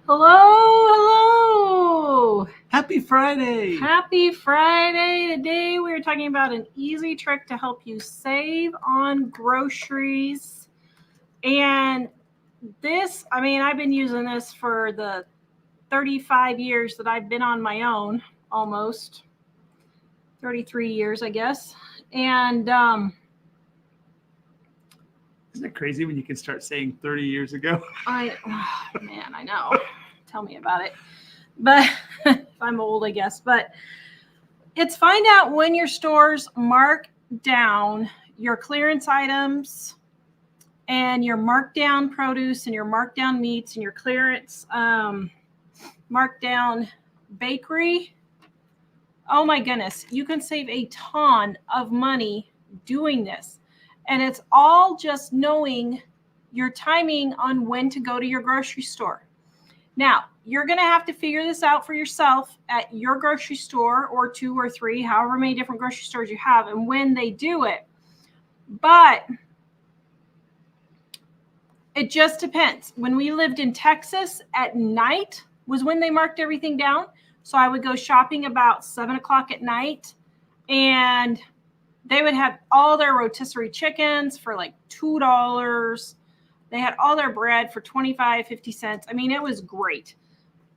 Hello, hello. Happy Friday. Happy Friday. Today we are talking about an easy trick to help you save on groceries. And I've been using this for the 35 years that I've been on my own, almost 33 years, I guess. And Isn't it crazy when you can start saying 30 years ago? I know. Tell me about it. But I'm old, I guess. But it's find out when your stores mark down your clearance items and your markdown produce and your markdown meats and your clearance markdown bakery. Oh my goodness, you can save a ton of money doing this. And it's all just knowing your timing on when to go to your grocery store. Now, you're going to have to figure this out for yourself at your grocery store or 2 or 3, however many different grocery stores you have, and when they do it. But it just depends. When we lived in Texas, at night was when they marked everything down. So I would go shopping about 7 o'clock at night, and they would have all their rotisserie chickens for like $2. They had all their bread for 25, 50 cents. I mean, it was great.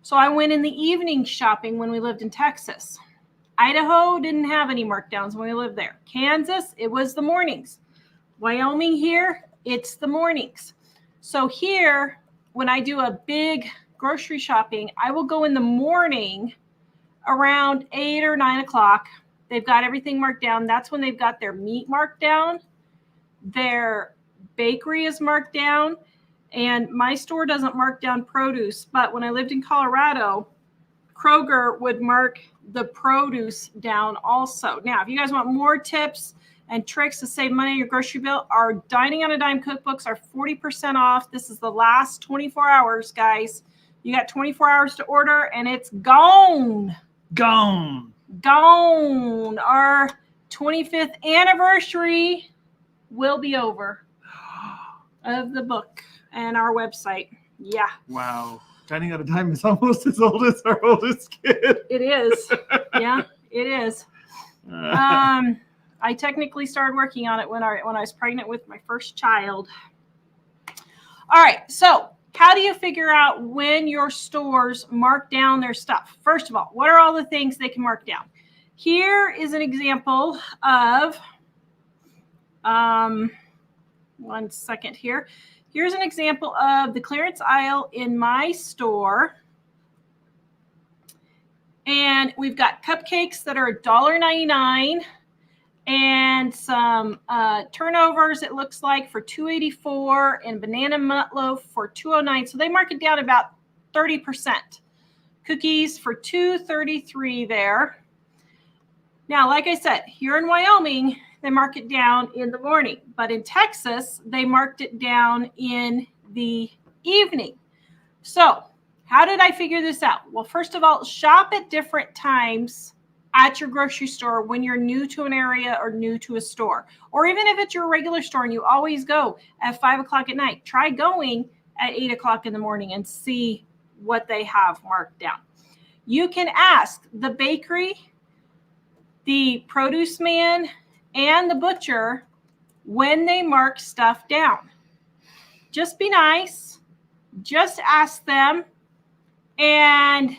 So I went in the evening shopping when we lived in Texas. Idaho didn't have any markdowns when we lived there. Kansas, it was the mornings. Wyoming here, it's the mornings. So here, when I do a big grocery shopping, I will go in the morning around 8 or 9 o'clock. They've got everything marked down. That's when they've got their meat marked down. Their bakery is marked down. And my store doesn't mark down produce, but when I lived in Colorado, Kroger would mark the produce down also. Now, if you guys want more tips and tricks to save money on your grocery bill, our Dining on a Dime cookbooks are 40% off. This is the last 24 hours, guys. You got 24 hours to order, and it's gone. Gone. Our 25th anniversary will be over of the book and our website. Yeah. Wow. Dining on a Dime is almost as old as our oldest kid. It is. Yeah, it is. I technically started working on it when I was pregnant with my first child. All right. So how do you figure out when your stores mark down their stuff? First of all, what are all the things they can mark down? Here is an example of, one second here. Here's an example of the clearance aisle in my store. And we've got cupcakes that are $1.99 and some turnovers, it looks like, for $2.84 and banana nut loaf for $2.09. So they mark it down about 30%. Cookies for $2.33 there. Now, like I said, here in Wyoming, they mark it down in the morning. But in Texas, they marked it down in the evening. So how did I figure this out? Well, first of all, shop at different times at your grocery store when you're new to an area or new to a store. Or even if it's your regular store and you always go at 5 o'clock at night, try going at 8 o'clock in the morning and see what they have marked down. You can ask the bakery, the produce man, and the butcher when they mark stuff down. Just be nice. Just ask them. And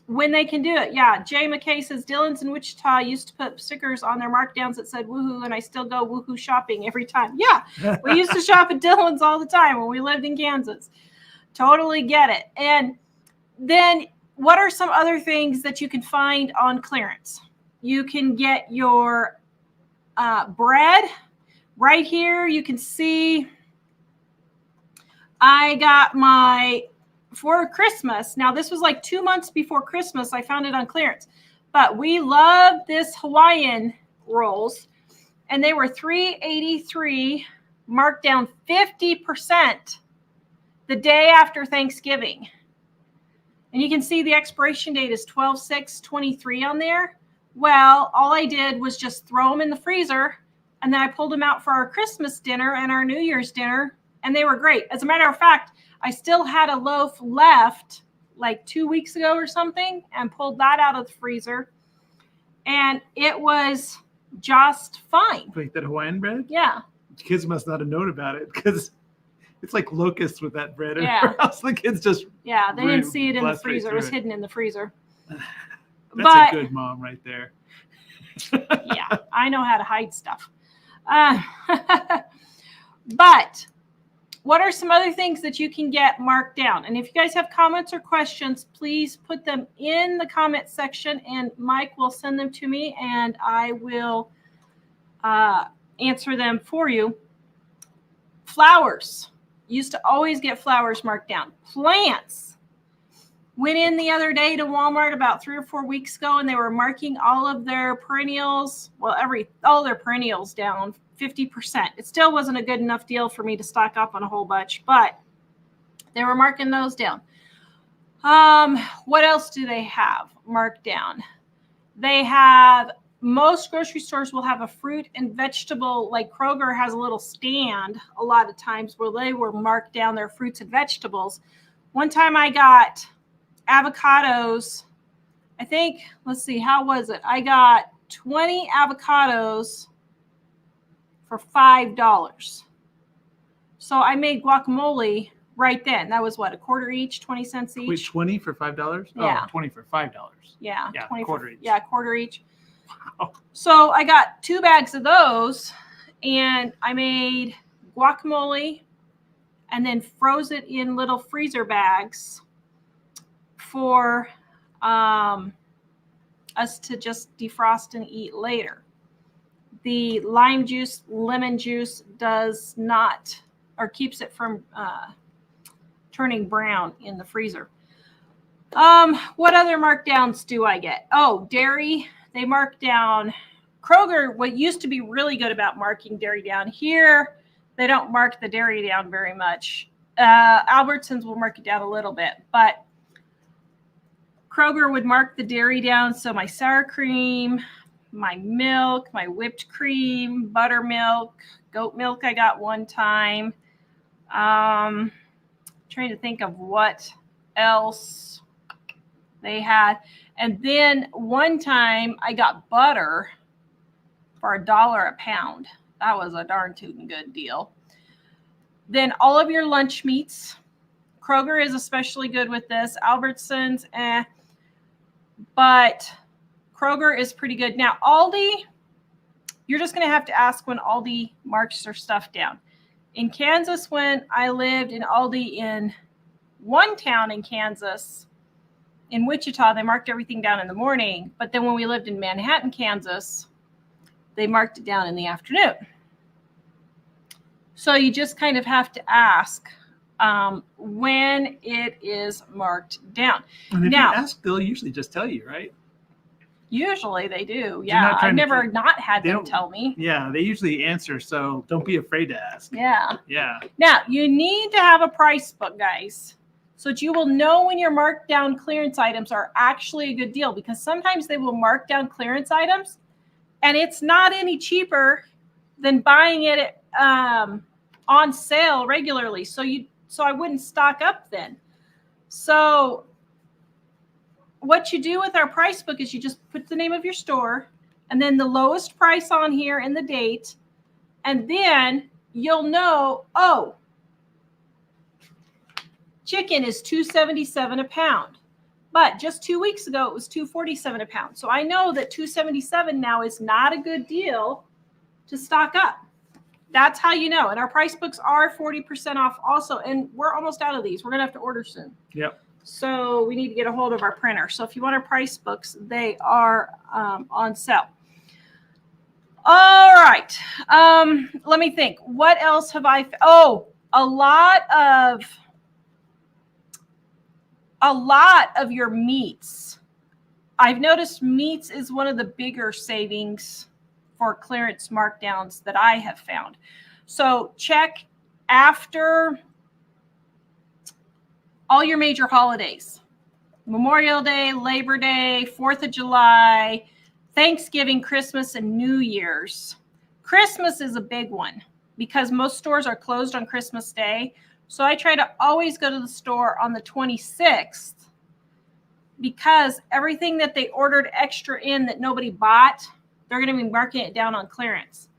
when they can do it. Yeah, Jay McKay says, Dylan's in Wichita used to put stickers on their markdowns that said woohoo, and I still go woohoo shopping every time. Yeah, we used to shop at Dylan's all the time when we lived in Kansas. Totally get it. And then what are some other things that you can find on clearance? You can get your bread. Right here, you can see I got my, for Christmas. Now, this was like 2 months before Christmas. I found it on clearance. But we love this Hawaiian rolls. And they were $3.83, marked down 50% the day after Thanksgiving. And you can see the expiration date is 12/6/23 on there. Well, all I did was just throw them in the freezer, and then I pulled them out for our Christmas dinner and our New Year's dinner, and they were great. As a matter of fact, I still had a loaf left like 2 weeks ago or something and pulled that out of the freezer. And it was just fine. Like that Hawaiian bread? Yeah. The kids must not have known about it because it's like locusts with that bread. Yeah. Else the kids just They didn't see it in the freezer. It was hidden in the freezer. That's a good mom right there. Yeah, I know how to hide stuff. But what are some other things that you can get marked down? And if you guys have comments or questions, please put them in the comment section and Mike will send them to me and I will answer them for you. Flowers. Used to always get flowers marked down. Plants. Went in the other day to Walmart about 3 or 4 weeks ago and they were marking all of their perennials, all their perennials down 50%. It still wasn't a good enough deal for me to stock up on a whole bunch, but they were marking those down. What else do they have marked down? They have, most grocery stores will have a fruit and vegetable, like Kroger has a little stand a lot of times where they will mark down their fruits and vegetables. One time I got avocados, I think, let's see, how was it? I got 20 avocados for $5. So I made guacamole right then. That was what, a quarter each, 20 cents each? Wait, 20 for $5? Yeah. Oh, 20 for $5. Yeah, 20 quarter each. Yeah, quarter each. Wow. So I got 2 bags of those and I made guacamole and then froze it in little freezer bags for us to just defrost and eat later. The lime juice, lemon juice does not, or keeps it from turning brown in the freezer. What other markdowns do I get? Oh, dairy. They mark down. Kroger, what used to be really good about marking dairy down here, they don't mark the dairy down very much. Albertsons will mark it down a little bit, but Kroger would mark the dairy down. So my sour cream, my milk, my whipped cream, buttermilk, goat milk I got one time. Trying to think of what else they had. And then one time I got butter for $1 a pound. That was a darn tootin' good deal. Then all of your lunch meats. Kroger is especially good with this. Albertsons, but Kroger is pretty good. Now, Aldi, you're just going to have to ask when Aldi marks their stuff down. In Kansas, when I lived in Aldi in one town in Kansas, in Wichita, they marked everything down in the morning. But then when we lived in Manhattan, Kansas, they marked it down in the afternoon. So you just kind of have to ask when it is marked down. And if you ask, they'll usually just tell you, right? Usually they do. Yeah, I've never not had them tell me. Yeah, they usually answer, so don't be afraid to ask. Yeah. Yeah. Now, you need to have a price book, guys, so that you will know when your marked down clearance items are actually a good deal, because sometimes they will mark down clearance items and it's not any cheaper than buying it on sale regularly. So I wouldn't stock up then. So what you do with our price book is you just put the name of your store and then the lowest price on here and the date. And then you'll know, oh, chicken is $2.77 a pound. But just 2 weeks ago, it was $2.47 a pound. So I know that $2.77 now is not a good deal to stock up. That's how you know. And our price books are 40% off also. And we're almost out of these. We're going to have to order soon. Yep. So we need to get a hold of our printer. So if you want our price books, they are on sale. All right. Let me think. What else have I? Oh, a lot of your meats. I've noticed meats is one of the bigger savings for clearance markdowns that I have found. So check after all your major holidays. Memorial Day, Labor Day, 4th of July, Thanksgiving, Christmas, and New Year's. Christmas is a big one because most stores are closed on Christmas Day. So I try to always go to the store on the 26th because everything that they ordered extra in that nobody bought, they're going to be marking it down on clearance.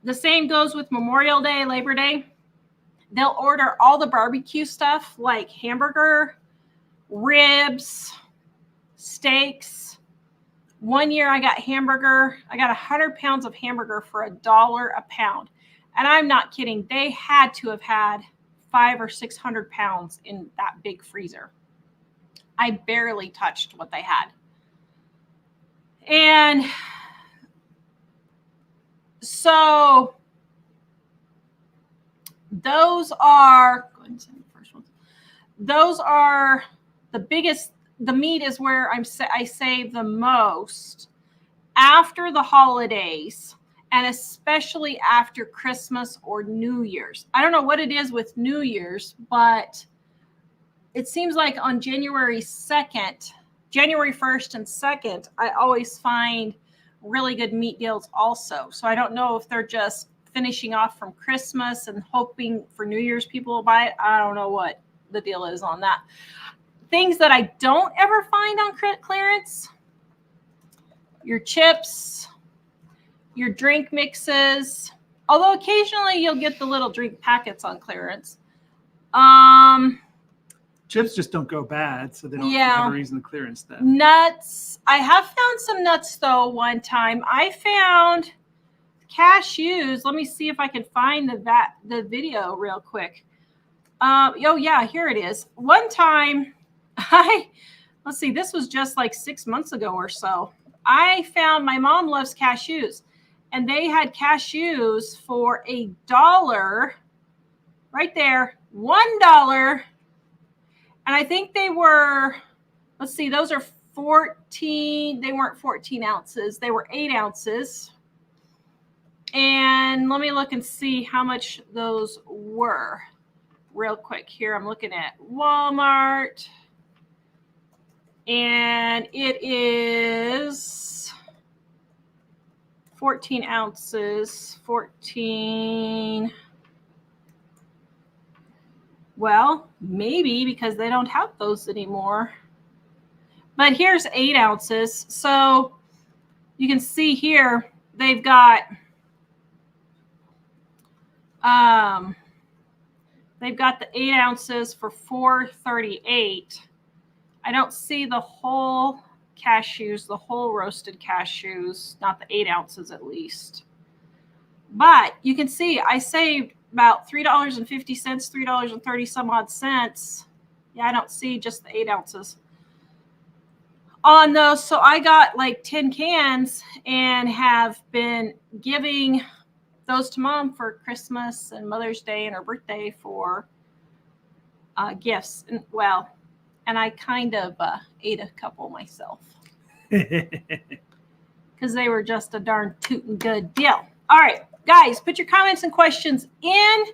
The same goes with Memorial Day, Labor Day. They'll order all the barbecue stuff like hamburger, ribs, steaks. One year I got hamburger. I got 100 pounds of hamburger for $1 a pound. And I'm not kidding. They had to have had 500 or 600 pounds in that big freezer. I barely touched what they had. And so those are, go ahead and send the first one. Those are the biggest. The meat is where I save the most after the holidays, and especially after Christmas or New Year's. I don't know what it is with New Year's, but it seems like on January 1st and 2nd, I always find really good meat deals also. So I don't know if they're just finishing off from Christmas and hoping for New Year's people will buy it. I don't know what the deal is on that. Things that I don't ever find on clearance: your chips, your drink mixes, although occasionally you'll get the little drink packets on clearance. Chips just don't go bad, so they don't have a reason to clearance them. Nuts. I have found some nuts, though, one time. I found cashews. Let me see if I can find the video real quick. Oh, yeah, here it is. One time, let's see, this was just like 6 months ago or so. I found, my mom loves cashews, and they had cashews for $1 right there, $1. And I think they were, let's see, those are 14, they weren't 14 ounces, they were 8 ounces. And let me look and see how much those were real quick here. I'm looking at Walmart. And it is 14 ounces, 14. Well, maybe because they don't have those anymore. But here's 8 ounces. So you can see here, they've got the 8 ounces for $4.38. I don't see the whole cashews, the whole roasted cashews, not the 8 ounces at least. But you can see I saved about $3.50, $3.30 some odd cents. Yeah, I don't see just the 8 ounces on those. So I got like 10 cans and have been giving those to Mom for Christmas and Mother's Day and her birthday for gifts. And I kind of ate a couple myself because they were just a darn tootin' good deal. All right, guys, put your comments and questions in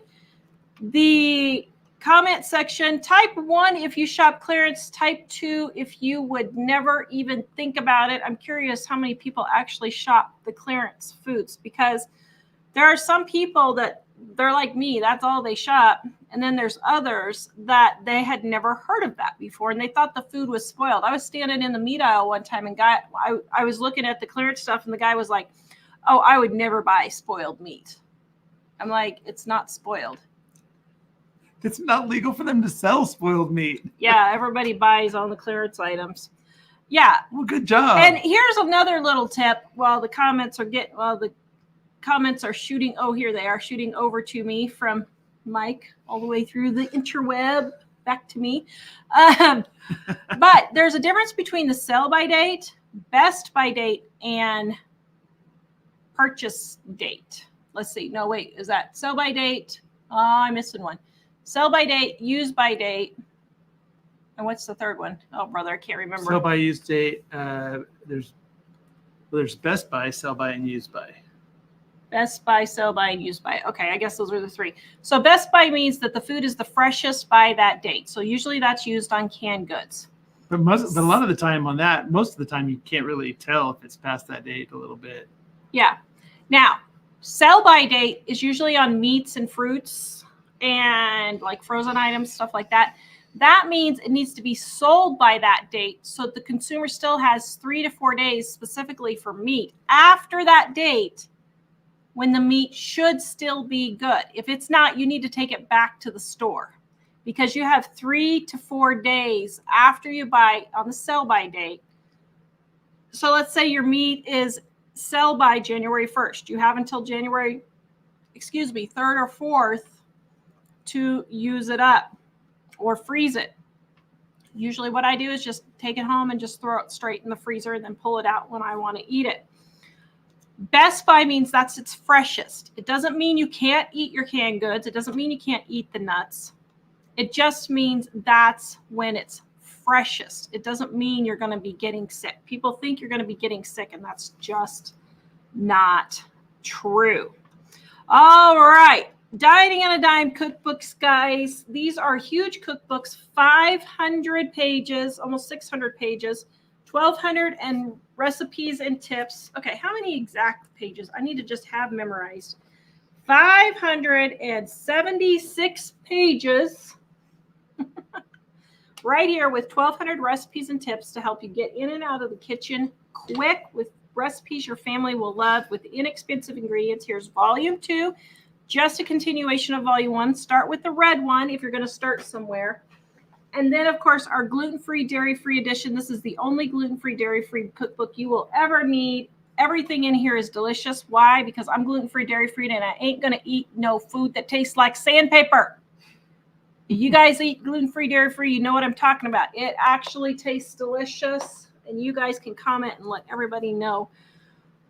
the comment section. Type 1 if you shop clearance. Type 2 if you would never even think about it. I'm curious how many people actually shop the clearance foods, because there are some people that they're like me, that's all they shop. And then there's others that they had never heard of that before, and they thought the food was spoiled. I was standing in the meat aisle one time, and I was looking at the clearance stuff, and the guy was like, "Oh, I would never buy spoiled meat." I'm like, it's not spoiled. It's not legal for them to sell spoiled meat. Yeah, everybody buys all the clearance items. Yeah. Well, good job. And here's another little tip. While the comments are shooting, oh, here they are shooting over to me from Mike all the way through the interweb back to me. But there's a difference between the sell by date, best by date, and purchase date. Let's see. No, wait, is that sell by date? Oh, I'm missing one. Sell by date, use by date. And what's the third one? Oh, brother, I can't remember. Sell by, use date. There's best by, sell by, and use by. Best by, sell by, and use by. Okay, I guess those are the three. So best by means that the food is the freshest by that date. So usually that's used on canned goods. But a lot of the time on that, most of the time you can't really tell if it's past that date a little bit. Yeah. Now, Sell-by date is usually on meats and fruits and like frozen items, stuff like that. That means it needs to be sold by that date. So the consumer still has 3 to 4 days specifically for meat. After that date, when the meat should still be good. If it's not, you need to take it back to the store because you have 3 to 4 days after you buy on the sell-by date. So let's say your meat is sell by January 1st. You have until January, 3rd or 4th to use it up or freeze it. Usually what I do is just take it home and just throw it straight in the freezer and then pull it out when I want to eat it. Best by means that's its freshest. It doesn't mean you can't eat your canned goods. It doesn't mean you can't eat the nuts. It just means that's when it's freshest. It doesn't mean you're going to be getting sick. People think you're going to be getting sick, and that's just not true. All right. Dining on a Dime cookbooks, guys. These are huge cookbooks, 500 pages, almost 600 pages, 1,200 and recipes and tips. Okay, how many exact pages? I need to just have memorized. 576 pages right here with 1,200 recipes and tips to help you get in and out of the kitchen quick with recipes your family will love with inexpensive ingredients. Here's volume 2, just a continuation of volume 1. Start with the red one if you're going to start somewhere. And then, of course, our gluten-free, dairy-free edition. This is the only gluten-free, dairy-free cookbook you will ever need. Everything in here is delicious. Why? Because I'm gluten-free, dairy-free, and I ain't going to eat no food that tastes like sandpaper. You guys eat gluten-free, dairy-free, you know what I'm talking about. It actually tastes delicious, and you guys can comment and let everybody know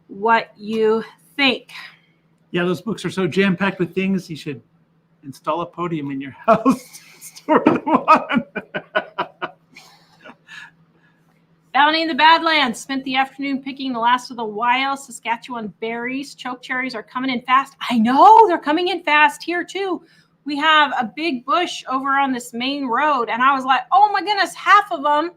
what you think. Yeah, those books are so jam-packed with things. You should install a podium in your house. Store them on. Bounty in the Badlands spent the afternoon picking the last of the wild Saskatchewan berries. Choke cherries are coming in fast. I know they're coming in fast here too. We have a big bush over on this main road, and I was like, oh my goodness, half of them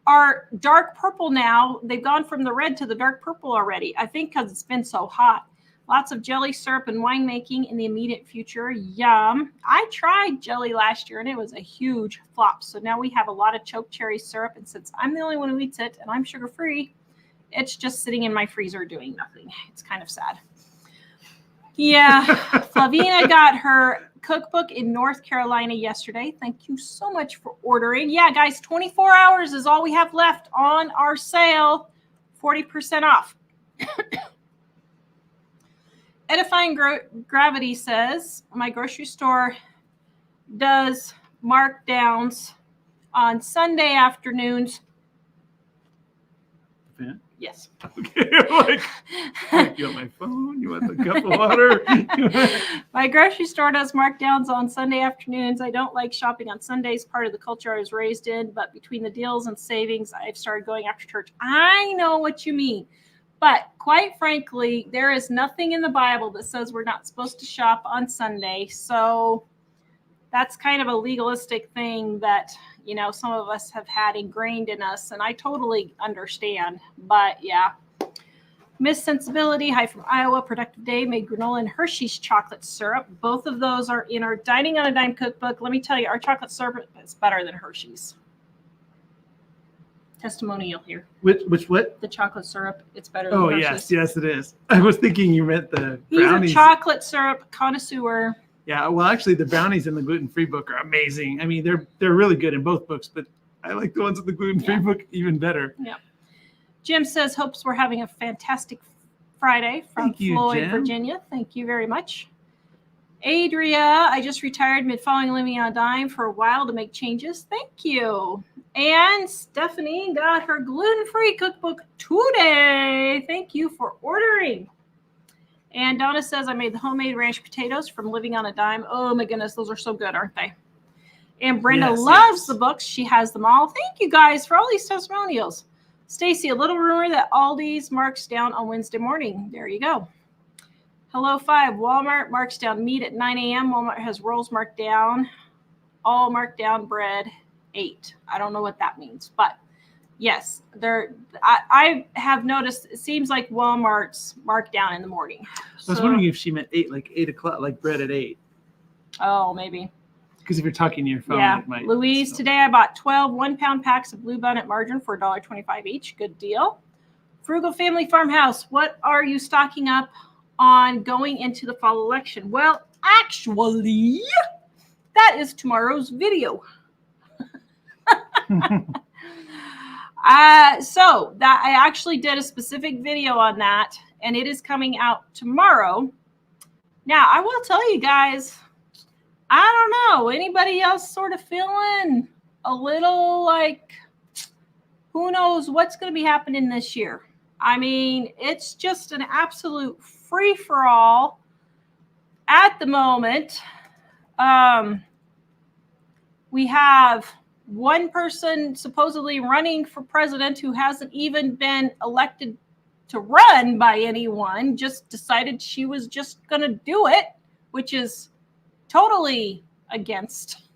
are dark purple now. They've gone from the red to the dark purple already. I think because it's been so hot. Lots of jelly, syrup, and winemaking in the immediate future. Yum. I tried jelly last year, and it was a huge flop. So now we have a lot of choke cherry syrup, and since I'm the only one who eats it, and I'm sugar-free, it's just sitting in my freezer doing nothing. It's kind of sad. Yeah, Flavina got her cookbook in North Carolina yesterday. Thank you so much for ordering. Yeah, guys, 24 hours is all we have left on our sale. 40% off. Edifying Gravity says, my grocery store does markdowns on Sunday afternoons. Yeah. Yes. Okay, like, you want my phone? You want the cup of water? My grocery store does markdowns on Sunday afternoons. I don't like shopping on Sundays, part of the culture I was raised in, but between the deals and savings, I've started going after church. I know what you mean. But quite frankly, there is nothing in the Bible that says we're not supposed to shop on Sunday. So that's kind of a legalistic thing that, you know, some of us have had ingrained in us. And I totally understand. But yeah. Miss Sensibility, hi from Iowa, Productive Day, made granola and Hershey's chocolate syrup. Both of those are in our Dining on a Dime cookbook. Let me tell you, our chocolate syrup is better than Hershey's. Testimonial here. Which what? The chocolate syrup. It's better than Hershey's. Yes, it is. I was thinking you meant the brownies. He's a chocolate syrup connoisseur. Yeah, well, actually, the brownies in the gluten-free book are amazing. I mean, they're really good in both books, but I like the ones in the gluten-free book even better. Yeah. Jim says, hopes we're having a fantastic Friday from Floyd, Jim. Virginia. Thank you very much. Adria, I just retired mid-following living on a dime for a while to make changes. Thank you. And Stephanie got her gluten-free cookbook today. Thank you for ordering. And Donna says, I made the homemade ranch potatoes from Living on a Dime. Oh, my goodness. Those are so good, aren't they? And Brenda loves the books. She has them all. Thank you, guys, for all these testimonials. Stacy, a little rumor that Aldi's marks down on Wednesday morning. There you go. Hello, 5. Walmart marks down meat at 9 a.m. Walmart has rolls marked down. All marked down bread, 8. I don't know what that means, but Yes, I have noticed. It seems like Walmart's marked down in the morning. I was wondering if she meant 8 o'clock, like bread at 8. Oh, maybe. Because if you're talking to your phone, Yeah. it might. Louise, today I bought 12 1-pound packs of Blue Bonnet margarine for $1.25 each. Good deal. Frugal Family Farmhouse, what are you stocking up on going into the fall election? Well, actually, that is tomorrow's video. So that I actually did a specific video on that, and it is coming out tomorrow. Now, I will tell you guys, I don't know, anybody else sort of feeling a little like, who knows what's going to be happening this year? I mean, it's just an absolute free-for-all at the moment. We have one person supposedly running for president who hasn't even been elected to run by anyone, just decided she was just going to do it, which is totally against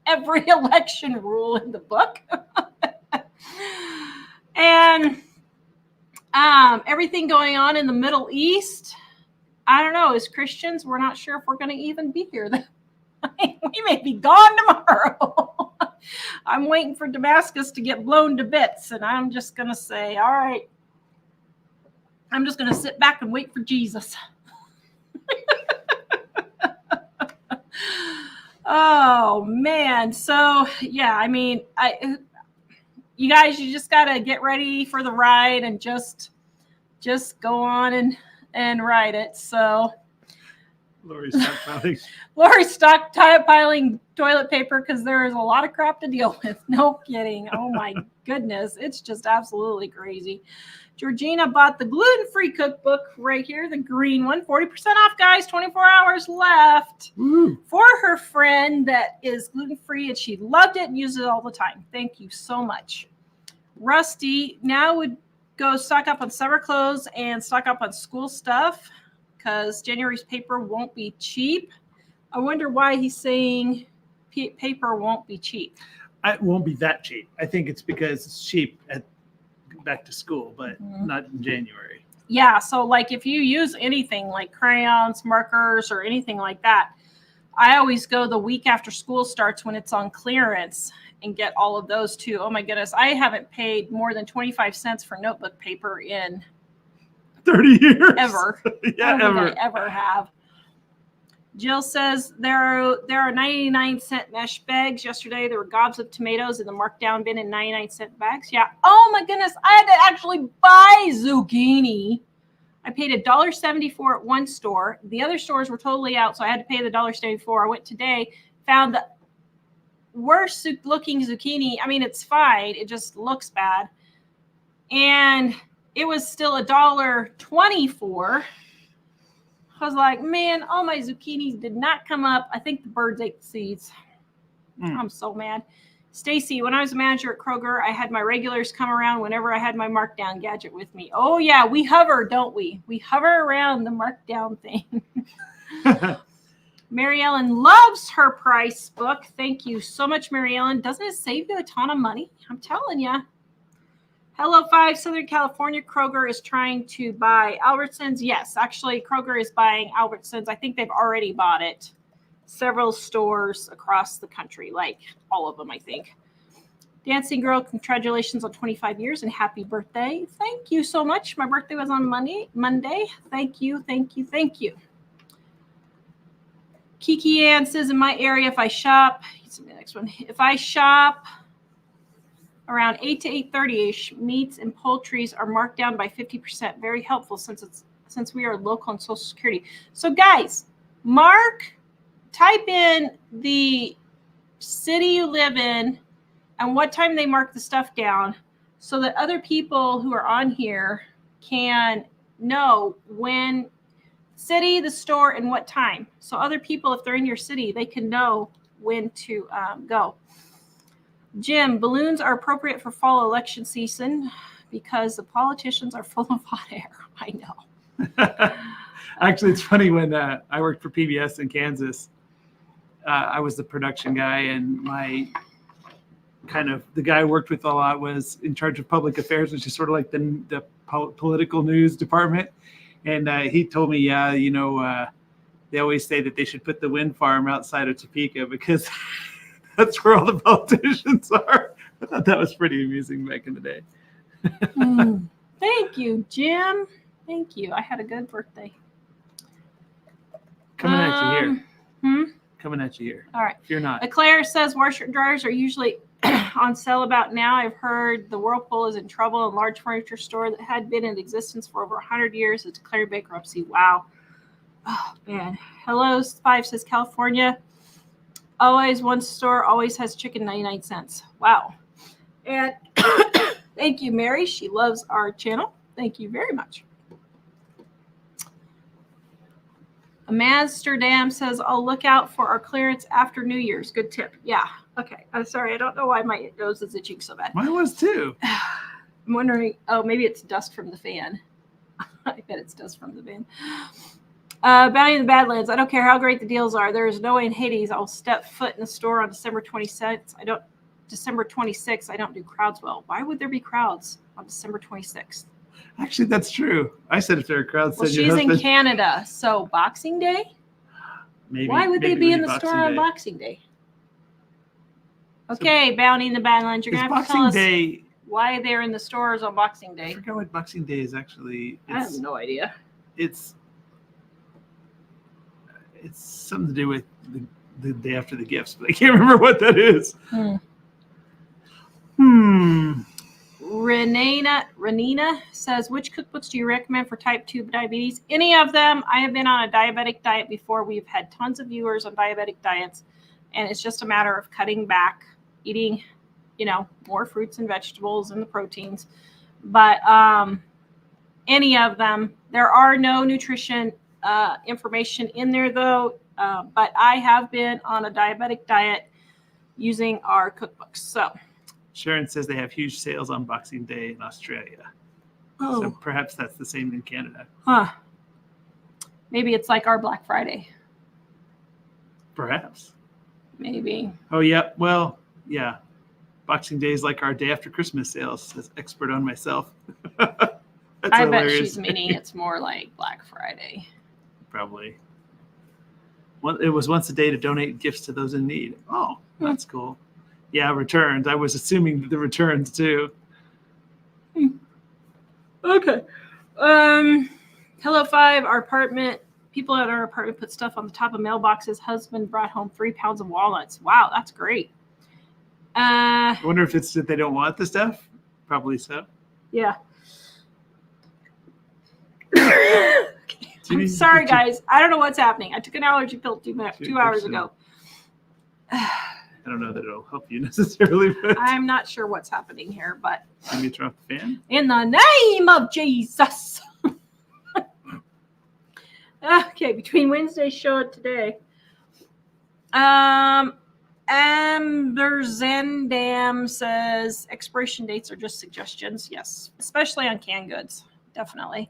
every election rule in the book. And everything going on in the Middle East, I don't know, as Christians, we're not sure if we're going to even be here. We may be gone tomorrow. I'm waiting for Damascus to get blown to bits, and I'm just going to say, all right, I'm just going to sit back and wait for Jesus. Oh, man. So, yeah, I mean, you guys, you just got to get ready for the ride and just go on and ride it. So Lori's stockpiling. Lori's stockpiling toilet paper because there is a lot of crap to deal with. No kidding. Oh my goodness. It's just absolutely crazy. Georgina bought the gluten-free cookbook right here, the green one. 40% off, guys. 24 hours left. Woo. For her friend that is gluten-free, and she loved it and used it all the time. Thank you so much. Rusty now would go stock up on summer clothes and stock up on school stuff because January's paper won't be cheap. I wonder why he's saying paper won't be cheap. It won't be that cheap. I think it's because it's cheap at back to school, but not in January. Yeah, so like if you use anything like crayons, markers, or anything like that, I always go the week after school starts when it's on clearance and get all of those too. Oh my goodness, I haven't paid more than 25 cents for notebook paper in 30 years. Ever. Yeah, I don't think I ever have. Jill says there are 99-cent mesh bags. Yesterday there were gobs of tomatoes in the markdown bin in 99-cent bags. Yeah. Oh my goodness, I had to actually buy zucchini. I paid $1.74 at one store. The other stores were totally out, so I had to pay the $1.74. I went today, found the worst looking zucchini. I mean, it's fine. It just looks bad. And it was still $1.24. I was like, man, all my zucchinis did not come up. I think the birds ate the seeds. I'm so mad. Stacy, when I was a manager at Kroger, I had my regulars come around whenever I had my markdown gadget with me. Oh, yeah, we hover, don't we? We hover around the markdown thing. Mary Ellen loves her price book. Thank you so much, Mary Ellen. Doesn't it save you a ton of money? I'm telling you. Hello 5, Southern California. Kroger is trying to buy Albertsons. Yes, actually, Kroger is buying Albertsons. I think they've already bought it. Several stores across the country, like all of them, I think. Dancing Girl, congratulations on 25 years and happy birthday. Thank you so much. My birthday was on Monday. Thank you, thank you, thank you. Kiki Ann says in my area, if I shop, the next one. If I shop around 8 to 8:30ish, meats and poultries are marked down by 50%. Very helpful since we are local and Social Security. So guys, type in the city you live in and what time they mark the stuff down so that other people who are on here can know when city, the store, and what time. So other people, if they're in your city, they can know when to go. Jim, balloons are appropriate for fall election season because the politicians are full of hot air. I know. Actually, it's funny when I worked for PBS in Kansas. I was the production guy, and my the guy I worked with a lot was in charge of public affairs, which is sort of like the political news department. And he told me, they always say that they should put the wind farm outside of Topeka because that's where all the politicians are. I thought that was pretty amusing back in the day. Thank you, Jim. Thank you. I had a good birthday. Coming at you here. Coming at you here. All right. If you're not. Claire says washer dryers are usually on sale about now. I've heard the Whirlpool is in trouble. A large furniture store that had been in existence for over 100 years is declared bankruptcy. Wow. Oh, man. Hello, 5 says California. Always one store always has chicken 99 cents. Wow. And thank you, Mary. She loves our channel. Thank you very much. Amsterdam says, I'll look out for our clearance after New Year's. Good tip. Yeah. Okay. I'm sorry. I don't know why my nose is itching so bad. Mine was too. I'm wondering, maybe it's dust from the fan. I bet it's dust from the fan. Bounty in the Badlands. I don't care how great the deals are. There is no way in Hades I'll step foot in the store on December 26th. December 26th, I don't do crowds well. Why would there be crowds on December 26th? Actually, that's true. I said if there are crowds. Well, she's in Canada, so Boxing Day? Maybe. Why would they be in the store on Boxing Day? Okay, Bounty in the Badlands. You're going to have to tell us why they're in the stores on Boxing Day. I forgot what Boxing Day is actually. I have no idea. It's something to do with the day after the gifts, but I can't remember what that is. Renina says, which cookbooks do you recommend for type 2 diabetes? Any of them. I have been on a diabetic diet before. We've had tons of viewers on diabetic diets, and it's just a matter of cutting back, eating, more fruits and vegetables and the proteins. But any of them. There are no nutrition information in there, though. But I have been on a diabetic diet using our cookbooks. So Sharon says they have huge sales on Boxing Day in Australia. Oh. So perhaps that's the same in Canada. Huh. Maybe it's like our Black Friday. Perhaps. Maybe. Oh, yeah. Well, yeah. Boxing Day is like our day after Christmas sales, says expert on myself. I bet she's meaning it's more like Black Friday. Probably. Well, it was once a day to donate gifts to those in need. Oh, that's cool. Yeah, returns. I was assuming the returns too. Okay. Hello, 5. Our apartment. People at our apartment put stuff on the top of mailboxes. Husband brought home 3 pounds of walnuts. Wow, that's great. I wonder if it's that they don't want the stuff. Probably so. Yeah. I'm sorry, guys. I don't know what's happening. I took an allergy pill 2 hours ago. I don't know that it'll help you necessarily, but I'm not sure what's happening here, but maybe turn off the fan. In the name of Jesus. Okay, between Wednesday's show and today. Amber Zendam says expiration dates are just suggestions. Yes, especially on canned goods. Definitely.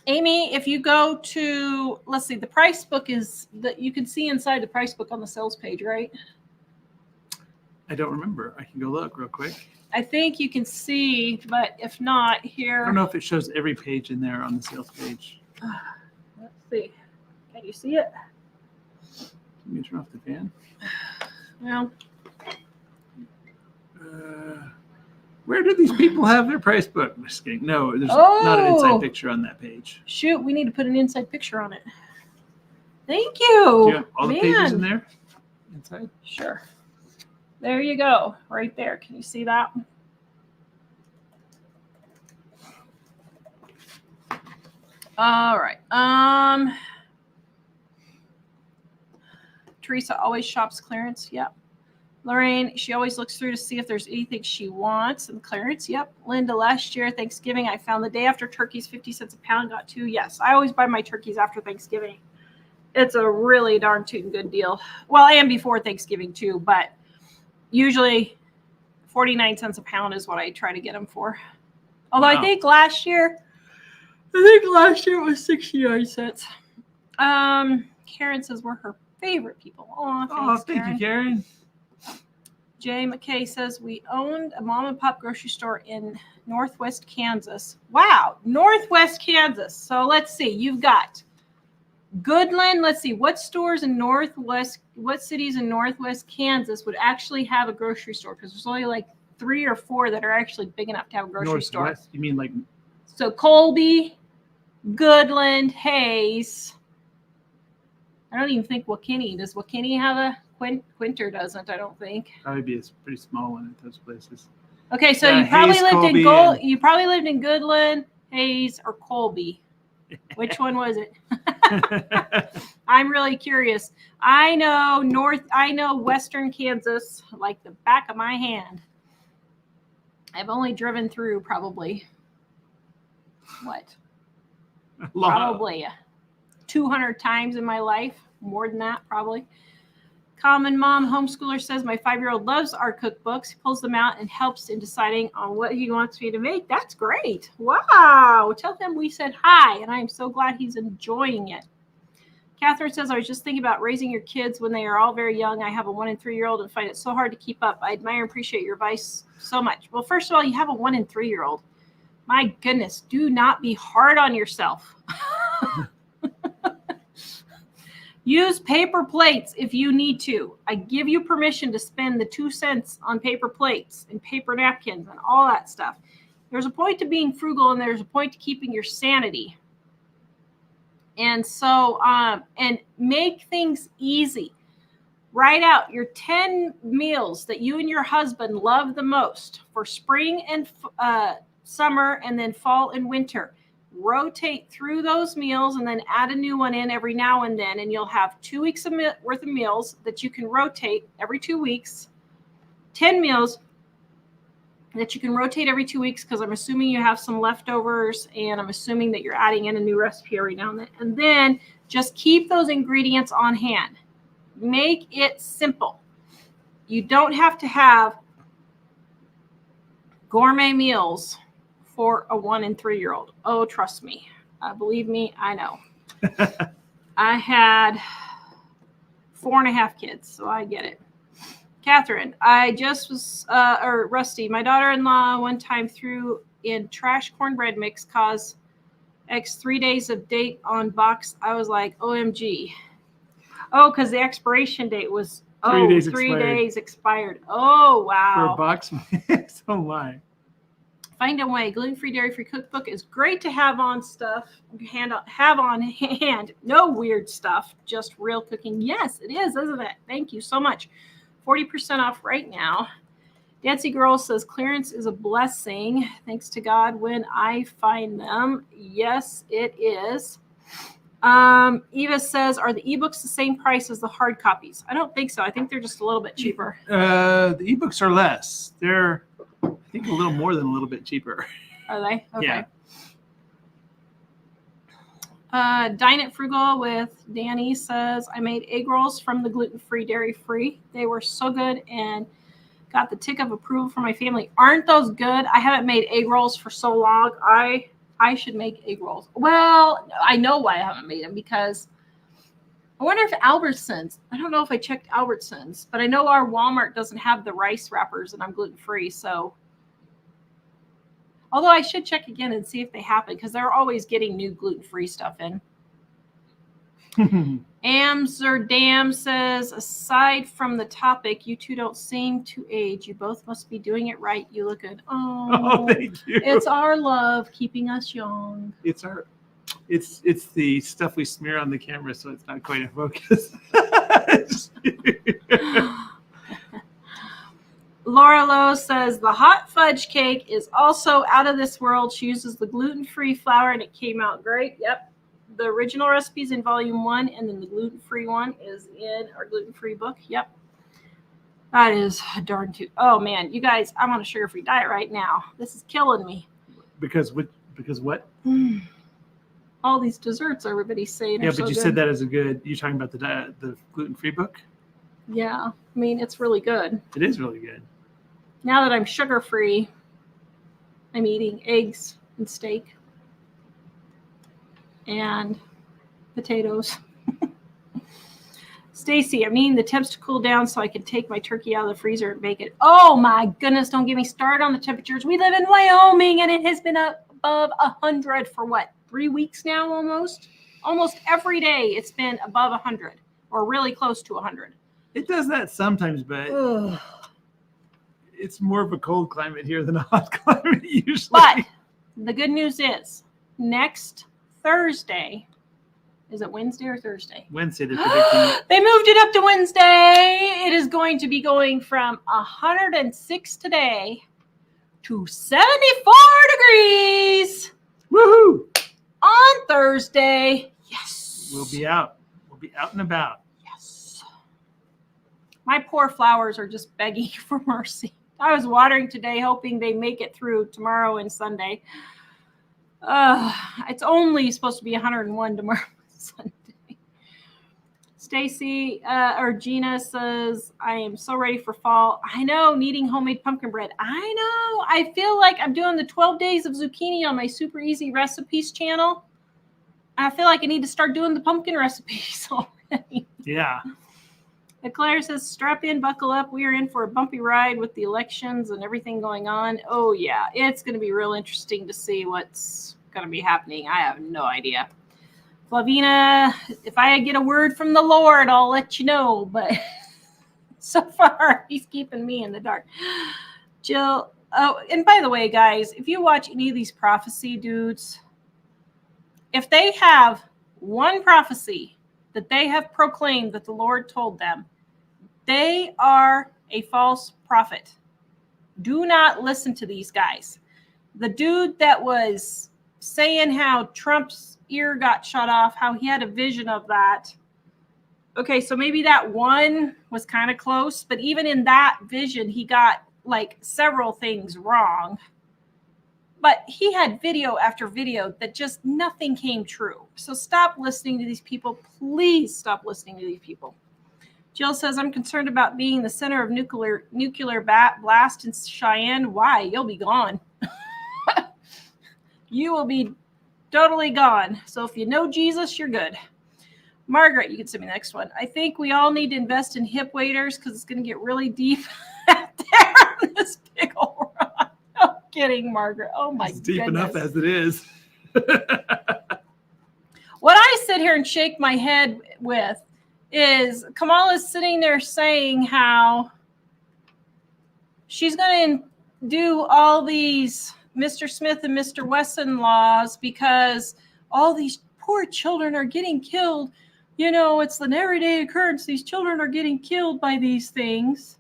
Amy, if you go to, let's see, the price book is that you can see inside the price book on the sales page, right? I don't remember. I can go look real quick. I think you can see, but if not, here. I don't know if it shows every page in there on the sales page. Let's see. Can you see it? Can you turn off the fan? Well. Where do these people have their price book? I'm just kidding. No, there's not an inside picture on that page. Shoot, we need to put an inside picture on it. Thank you. Do you have all the pages in there? Inside? Sure. There you go. Right there. Can you see that? All right. Teresa always shops clearance. Yep. Lorraine, she always looks through to see if there's anything she wants in clearance. Yep. Linda, last year, Thanksgiving, I found the day after turkeys, 50 cents a pound, got 2. Yes, I always buy my turkeys after Thanksgiving. It's a really darn tootin' good deal. Well, and before Thanksgiving too, but usually 49 cents a pound is what I try to get them for. Although wow. I think last year it was 69 cents. Karen says we're her favorite people. Oh, thank you, Karen. Jay McKay says we owned a mom and pop grocery store in Northwest Kansas. Wow, Northwest Kansas. So let's see. You've got Goodland. Let's see what cities in Northwest Kansas would actually have a grocery store, because there's only like 3 or 4 that are actually big enough to have a grocery store. Northwest? You mean like? So Colby, Goodland, Hayes. I don't even think Waukene. Does Waukene have a Quinter? Doesn't, I don't think. Probably be a pretty small one at those places. Okay, so Yeah, you probably Hayes, lived Colby, in you probably lived in Goodland, Hayes, or Colby. Which one was it? I'm really curious. I know Western Kansas like the back of my hand. I've only driven through probably probably 200 times in my life. More than that, probably. Common Mom Homeschooler says my 5-year-old loves our cookbooks. He pulls them out and helps in deciding on what he wants me to make. That's great. Wow. Tell him we said hi, and I am so glad he's enjoying it. Catherine says, I was just thinking about raising your kids when they are all very young. I have a 1 and 3-year-old and find it so hard to keep up. I admire and appreciate your advice so much. Well, first of all, you have a 1 and 3-year-old. My goodness, do not be hard on yourself. Use paper plates if you need to. I give you permission to spend the 2 cents on paper plates and paper napkins and all that stuff. There's a point to being frugal, and there's a point to keeping your sanity. And so, and make things easy. Write out your 10 meals that you and your husband love the most for spring and summer, and then fall and winter. Rotate through those meals and then add a new one in every now and then, and you'll have 2 weeks worth of meals that you can rotate every 2 weeks. 10 meals that you can rotate every 2 weeks, because I'm assuming you have some leftovers, and I'm assuming that you're adding in a new recipe every now and then. And then just keep those ingredients on hand. Make it simple. You don't have to have gourmet meals for a 1 and 3-year-old. Oh, trust me. Believe me, I know. I had 4.5 kids, so I get it. Catherine, I just was, Rusty, my daughter-in-law one time threw in trash cornbread mix cause X 3 days of date on box. I was like, OMG. Oh, because the expiration date was 3 days expired. Oh, wow. For a box mix? Oh, my. Find a Way gluten-free, dairy-free cookbook is great to have on have on hand. No weird stuff, just real cooking. Yes, it is, isn't it? Thank you so much. 40% off right now. Dancy Girl says clearance is a blessing. Thanks to God when I find them. Yes, it is. Eva says, are the ebooks the same price as the hard copies? I don't think so. I think they're just a little bit cheaper. The ebooks are less. They're, I think, a little more than a little bit cheaper. Are they? Okay. Yeah. Dine It Frugal with Danny says, I made egg rolls from the gluten-free, dairy-free. They were so good and got the tick of approval from my family. Aren't those good? I haven't made egg rolls for so long. I should make egg rolls. Well, I know why I haven't made them, because I wonder if Albertsons, I don't know if I checked Albertsons, but I know our Walmart doesn't have the rice wrappers, and I'm gluten-free. So, although I should check again and see if they happen, because they're always getting new gluten-free stuff in. Amsterdam says, aside from the topic, you two don't seem to age. You both must be doing it right. You look good. Oh, thank you. It's our love keeping us young. It's the stuff we smear on the camera, so it's not quite in focus. Laura Lowe says the hot fudge cake is also out of this world. She uses the gluten-free flour, and it came out great. Yep. The original recipe is in volume 1, and then the gluten-free one is in our gluten-free book. Yep. That is darn too. Oh, man. You guys, I'm on a sugar-free diet right now. This is killing me. Because what? All these desserts everybody's saying Yeah, are but so you good. said that as a good, you're talking about the gluten-free book? Yeah. I mean, it's really good. It is really good. Now that I'm sugar-free, I'm eating eggs and steak and potatoes. Stacy, I'm needing the temps to cool down so I can take my turkey out of the freezer and bake it. Oh my goodness, don't get me started on the temperatures. We live in Wyoming and it has been up above 100 for what, 3 weeks now almost? Almost every day it's been above 100 or really close to 100. It does that sometimes, but Ugh. it's more of a cold climate here than a hot climate usually. But the good news is next Thursday, is it Wednesday or Thursday? Wednesday, they're predicting. They moved it up to Wednesday. It is going to be going from 106 today to 74 degrees. Woohoo! On Thursday. Yes. We'll be out. We'll be out and about. Yes. My poor flowers are just begging for mercy. I was watering today, hoping they make it through tomorrow and Sunday. It's only supposed to be 101 tomorrow and Sunday. Stacy or Gina says, I am so ready for fall. I know, needing homemade pumpkin bread. I know. I feel like I'm doing the 12 days of zucchini on my super easy recipes channel. I feel like I need to start doing the pumpkin recipes already. Yeah. Claire says, strap in, buckle up. We are in for a bumpy ride with the elections and everything going on. Oh, yeah. It's going to be real interesting to see what's going to be happening. I have no idea. Flavina, if I get a word from the Lord, I'll let you know. But so far, he's keeping me in the dark. Jill, oh, and by the way, guys, if you watch any of these prophecy dudes, if they have one prophecy that they have proclaimed that the Lord told them, they are a false prophet. Do not listen to these guys. The dude that was saying how Trump's ear got shut off, how he had a vision of that. Okay, so maybe that one was kind of close, but even in that vision, he got like several things wrong. But he had video after video that just nothing came true. So stop listening to these people. Please stop listening to these people. Jill says, I'm concerned about being the center of nuclear blast in Cheyenne. Why? You'll be gone. You will be totally gone. So if you know Jesus, you're good. Margaret, you can send me the next one. I think we all need to invest in hip waders because it's going to get really deep out there on this big old rock. No kidding, Margaret. Oh, my goodness. It's deep enough as it is. What I sit here and shake my head with is Kamala's sitting there saying how she's going to do all these Mr. Smith and Mr. Wesson laws because all these poor children are getting killed. You know, it's an everyday occurrence. These children are getting killed by these things.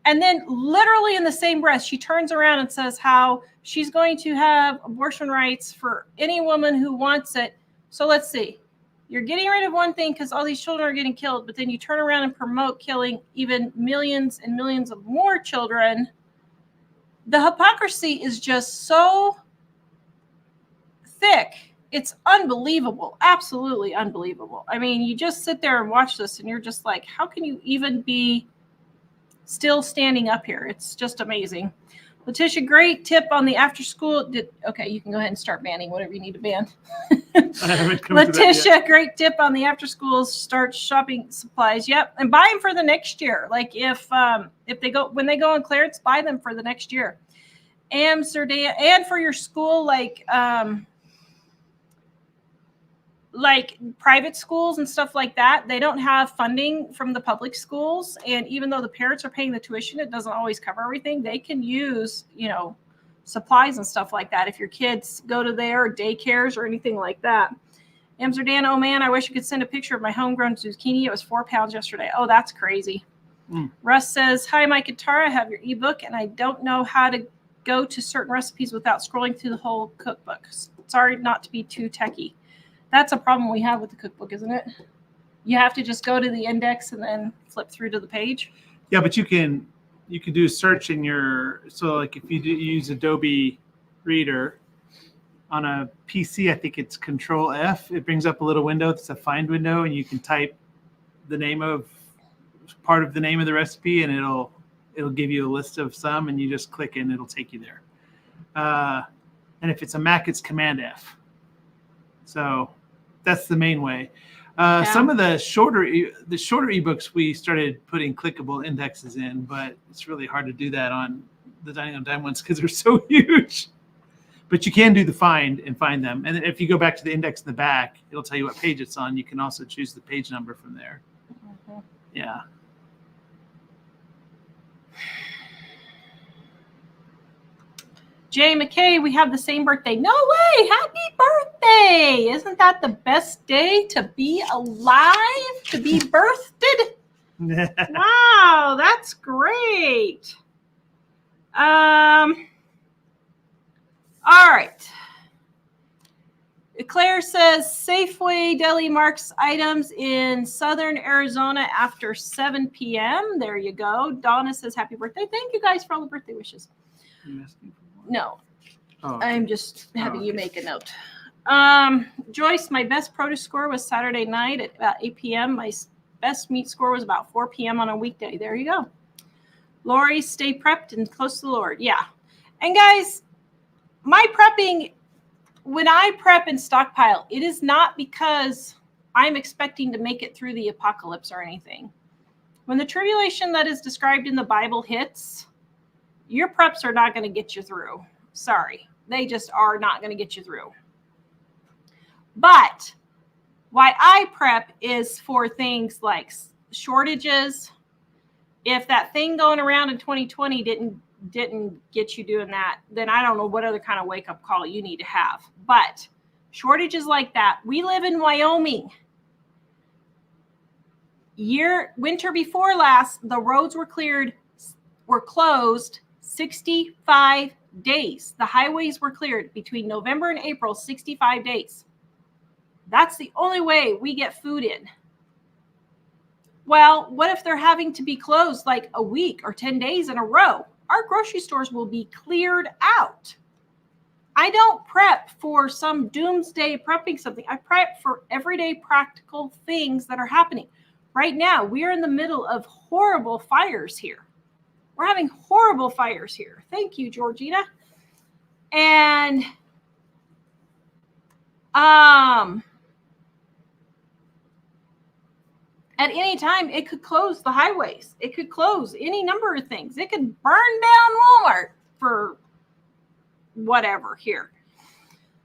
And then literally in the same breath, she turns around and says how she's going to have abortion rights for any woman who wants it. So let's see. You're getting rid of one thing because all these children are getting killed, but then you turn around and promote killing even millions and millions of more children. The hypocrisy is just so thick. It's unbelievable. Absolutely unbelievable. I mean, you just sit there and watch this and you're just like, how can you even be still standing up here? It's just amazing. Letitia, great tip on the after school. Okay, you can go ahead and start banning whatever you need to ban. Letitia, great tip on the after school start shopping supplies. Yep, and buy them for the next year. Like if they go when they go on clearance, buy them for the next year. Amsterdam, and for your school, like private schools and stuff like that, they don't have funding from the public schools. And even though the parents are paying the tuition, it doesn't always cover everything. They can use, supplies and stuff like that if your kids go to their daycares or anything like that. Amsterdam, oh man, I wish I could send a picture of my homegrown zucchini. It was 4 pounds yesterday. Oh, that's crazy. Russ says, hi, Mike and Tara, I have your ebook and I don't know how to go to certain recipes without scrolling through the whole cookbook. Sorry not to be too techie. That's a problem we have with the cookbook, isn't it? You have to just go to the index and then flip through to the page. Yeah, but you can do a search in so like if you use Adobe Reader on a PC, I think it's Control F. It brings up a little window. It's a find window, and you can type the name of part of the name of the recipe, and it'll give you a list of some, and you just click and it'll take you there. And if it's a Mac, it's Command F. So that's the main way. Some of the shorter ebooks, we started putting clickable indexes in, but it's really hard to do that on the Dining on Dime ones because they're so huge. But you can do the find and find them. And if you go back to the index in the back, it'll tell you what page it's on. You can also choose the page number from there. Mm-hmm. Yeah. Jay McKay, we have the same birthday. No way! Happy birthday! Isn't that the best day to be alive? To be birthed? Wow, that's great. All right. Claire says Safeway Deli marks items in southern Arizona after 7 p.m. There you go. Donna says happy birthday. Thank you guys for all the birthday wishes. No, okay. I'm just having you make a note. Joyce, my best produce score was Saturday night at about 8 p.m. My best meat score was about 4 p.m. on a weekday. There you go. Lori, stay prepped and close to the Lord. Yeah. And guys, my prepping, when I prep and stockpile, it is not because I'm expecting to make it through the apocalypse or anything. When the tribulation that is described in the Bible hits, your preps are not going to get you through. Sorry. They just are not going to get you through. But why I prep is for things like shortages. If that thing going around in 2020 didn't get you doing that, then I don't know what other kind of wake-up call you need to have. But shortages like that. We live in Wyoming. Winter before last, the roads were closed 65 days. The highways were cleared between November and April, 65 days. That's the only way we get food in. Well, what if they're having to be closed like a week or 10 days in a row? Our grocery stores will be cleared out. I don't prep for some doomsday prepping something. I prep for everyday practical things that are happening. Right now, we are in the middle of horrible fires here. We're having horrible fires here. Thank you, Georgina. And at any time, it could close the highways. It could close any number of things. It could burn down Walmart for whatever here.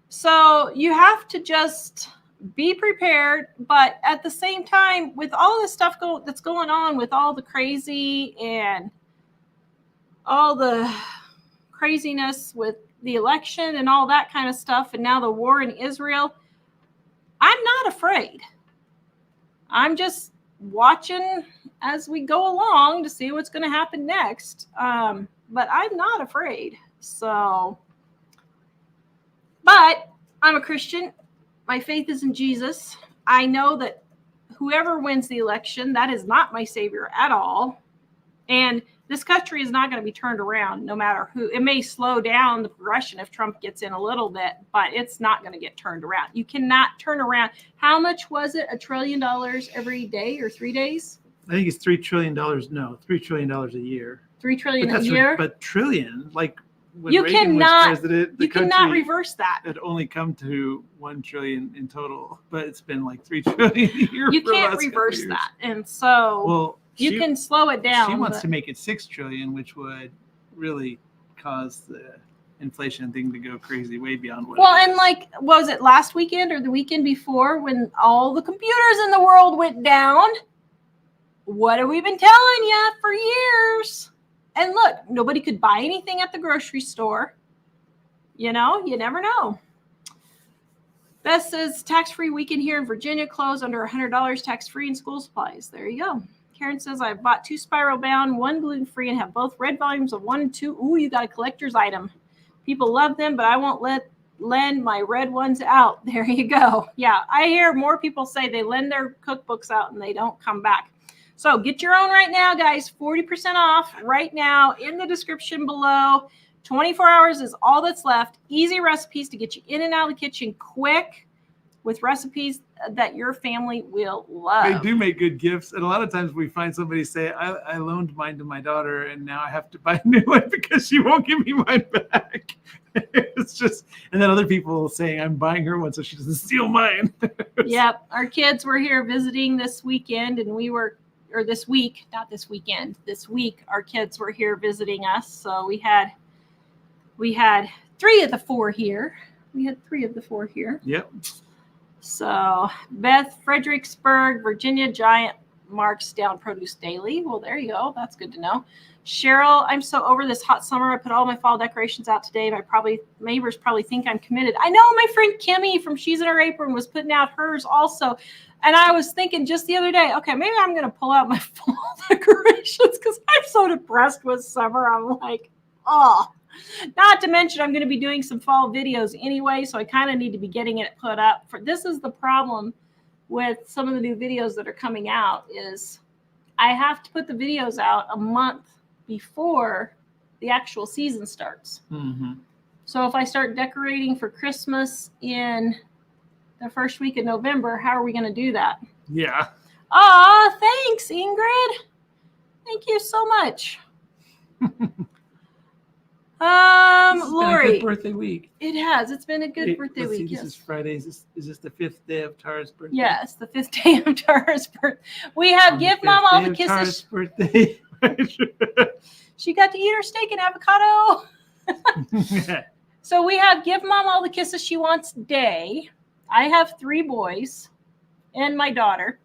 So you have to just be prepared. But at the same time, with all this stuff that's going on, with all the crazy and all the craziness with the election and all that kind of stuff, and now the war in Israel, I'm not afraid. I'm just watching as we go along to see what's going to happen next. But I'm not afraid. So, but I'm a Christian. My faith is in Jesus. I know that whoever wins the election, that is not my savior at all. And this country is not going to be turned around no matter who. It may slow down the progression if Trump gets in a little bit, but it's not going to get turned around. You cannot turn around. How much was it? $1 trillion every day or 3 days? I think it's $3 trillion. No, $3 trillion a year. $3 trillion a year? But trillion, like when you Reagan cannot, was president, the you cannot reverse that. It only come to 1 trillion in total, but it's been like 3 trillion a year. You can't reverse that. And so you can slow it down. She wants to make it 6 trillion, which would really cause the inflation thing to go crazy way beyond what. Well, and like, was it last weekend or the weekend before when all the computers in the world went down? What have we been telling you for years? And look, nobody could buy anything at the grocery store. You know, you never know. Beth says tax-free weekend here in Virginia, clothes under $100 tax-free and school supplies. There you go. Karen says I bought 2 spiral bound, 1 gluten-free, and have both red volumes of 1 and 2. Ooh, you got a collector's item. People love them, but I won't lend my red ones out. There you go. Yeah, I hear more people say they lend their cookbooks out and they don't come back. So get your own right now, guys. 40% off right now in the description below. 24 hours is all that's left. Easy recipes to get you in and out of the kitchen quick with recipes that your family will They love. do make good gifts, and a lot of times we find somebody say, I loaned mine to my daughter, and now I have to buy a new one because she won't give me mine back. It's just, and then other people saying, I'm buying her one so she doesn't steal mine. Yep. Our kids were here visiting this weekend, and this week, not this weekend, this week, our kids were here visiting us. So we had 3 of the 4 here. Yep. So Beth, Fredericksburg, Virginia Giant marks down produce daily. Well, there you go. That's good to know. Cheryl, I'm so over this hot summer. I put all my fall decorations out today. My neighbors probably think I'm committed. I know my friend Kimmy from She's in Her Apron was putting out hers also. And I was thinking just the other day, okay, maybe I'm going to pull out my fall decorations because I'm so depressed with summer. I'm like, oh. Not to mention I'm going to be doing some fall videos anyway, so I kind of need to be getting it put up. This is the problem with some of the new videos that are coming out is I have to put the videos out a month before the actual season starts. Mm-hmm. So if I start decorating for Christmas in the first week of November, how are we going to do that? Yeah. Aw, thanks, Ingrid. Thank you so much. Lori. Been a good birthday week. It has. It's been a good birthday week. This is Friday. Is this the 5th day of Tara's birthday? Yes, the 5th day of Tara's birthday. We have Give Mom All the Kisses. Tara's birthday. She got to eat her steak and avocado. So we have Give Mom All the Kisses She Wants Day. I have 3 boys and my daughter.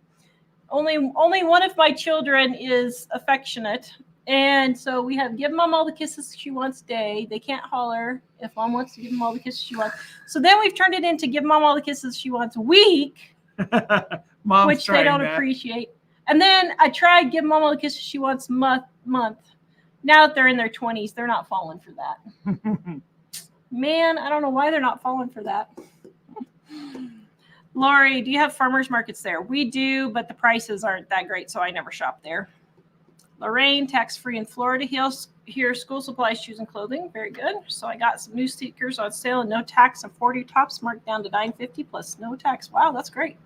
Only one of my children is affectionate. And so we have Give Mom All the Kisses She Wants Day. They can't holler if Mom wants to give them all the kisses she wants. So then we've turned it into Give Mom All the Kisses She Wants Week, which they don't appreciate. And then I tried Give Mom All the Kisses She Wants month. Now that they're in their 20s, they're not falling for that. Man, I don't know why they're not falling for that. Lori, do you have farmers markets there? We do, but the prices aren't that great, so I never shop there. Lorraine, tax-free in Florida. Here, school supplies, shoes, and clothing. Very good. So I got some new stickers on sale and no tax and 40 tops marked down to $9.50 plus no tax. Wow, that's great.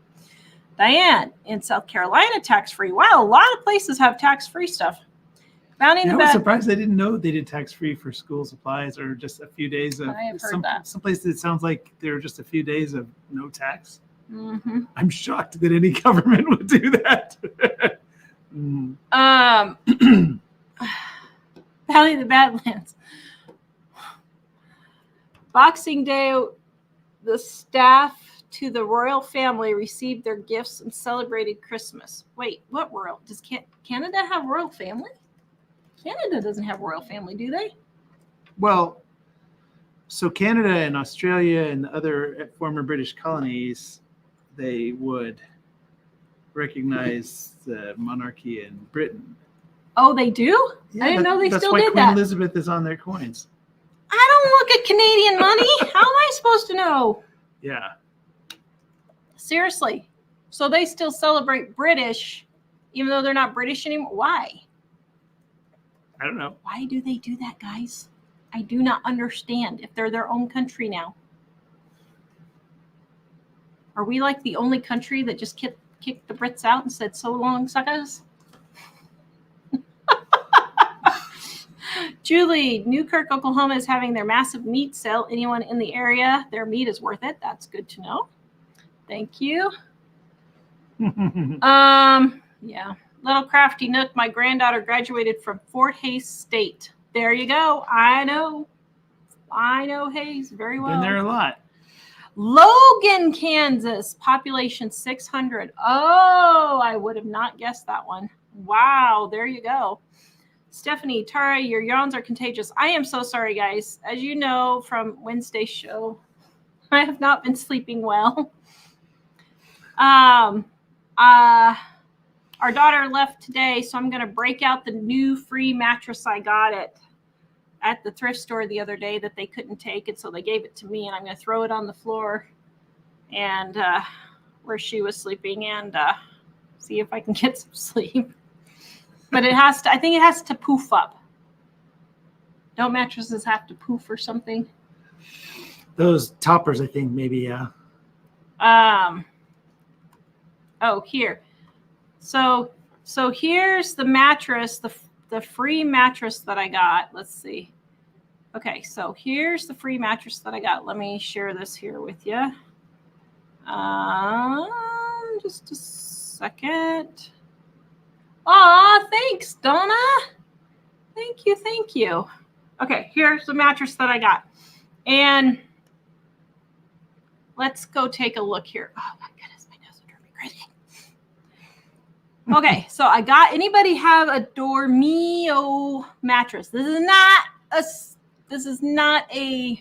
Diane, in South Carolina, tax-free. Wow, a lot of places have tax-free stuff. Bounty in the I bag. was surprised I didn't know they did tax-free for school supplies or just a few days of. I have heard that. Some places it sounds like there were just a few days of no tax. Mm-hmm. I'm shocked that any government would do that. Valley of the Badlands. Boxing Day, the staff to the royal family received their gifts and celebrated Christmas. Wait, what royal? Does Canada have royal family? Canada doesn't have royal family, do they? Well, so Canada and Australia and other former British colonies, they would recognize the monarchy in Britain. Oh, they do? Yeah, I didn't know they still did Queen that. Elizabeth is on their coins. I don't look at Canadian money. How am I supposed to know? Yeah. Seriously. So they still celebrate British, even though they're not British anymore? Why? I don't know. Why do they do that, guys? I do not understand if they're their own country now. Are we like the only country that just kicked the Brits out and said, so long, suckers? Julie, Newkirk, Oklahoma is having their massive meat sale. Anyone in the area, their meat is worth it. That's good to know. Thank you. Yeah. Little Crafty Nook, my granddaughter graduated from Fort Hays State. There you go. I know Hays very well. Been there a lot. Logan, Kansas, population 600. Oh, I would have not guessed that one. Wow, there you go. Stephanie, Tara, your yawns are contagious. I am so sorry, guys. As you know from Wednesday's show, I have not been sleeping well. Our daughter left today, so I'm going to break out the new free mattress I got at the thrift store the other day that they couldn't take, and so they gave it to me, and I'm going to throw it on the floor and where she was sleeping and see if I can get some sleep. But I think it has to poof up. Don't mattresses have to poof or something? Those toppers, I think, maybe, yeah. Oh, here. So here's the mattress, the free mattress that I got. Let's see. Okay, so here's the free mattress that I got. Let me share this here with you. Just a second. Aw, thanks, Donna. Thank you, thank you. Okay, here's the mattress that I got. And let's go take a look here. Oh my goodness, my nose would drive me crazy. Okay, so I got, anybody have a Dormio mattress? This is not a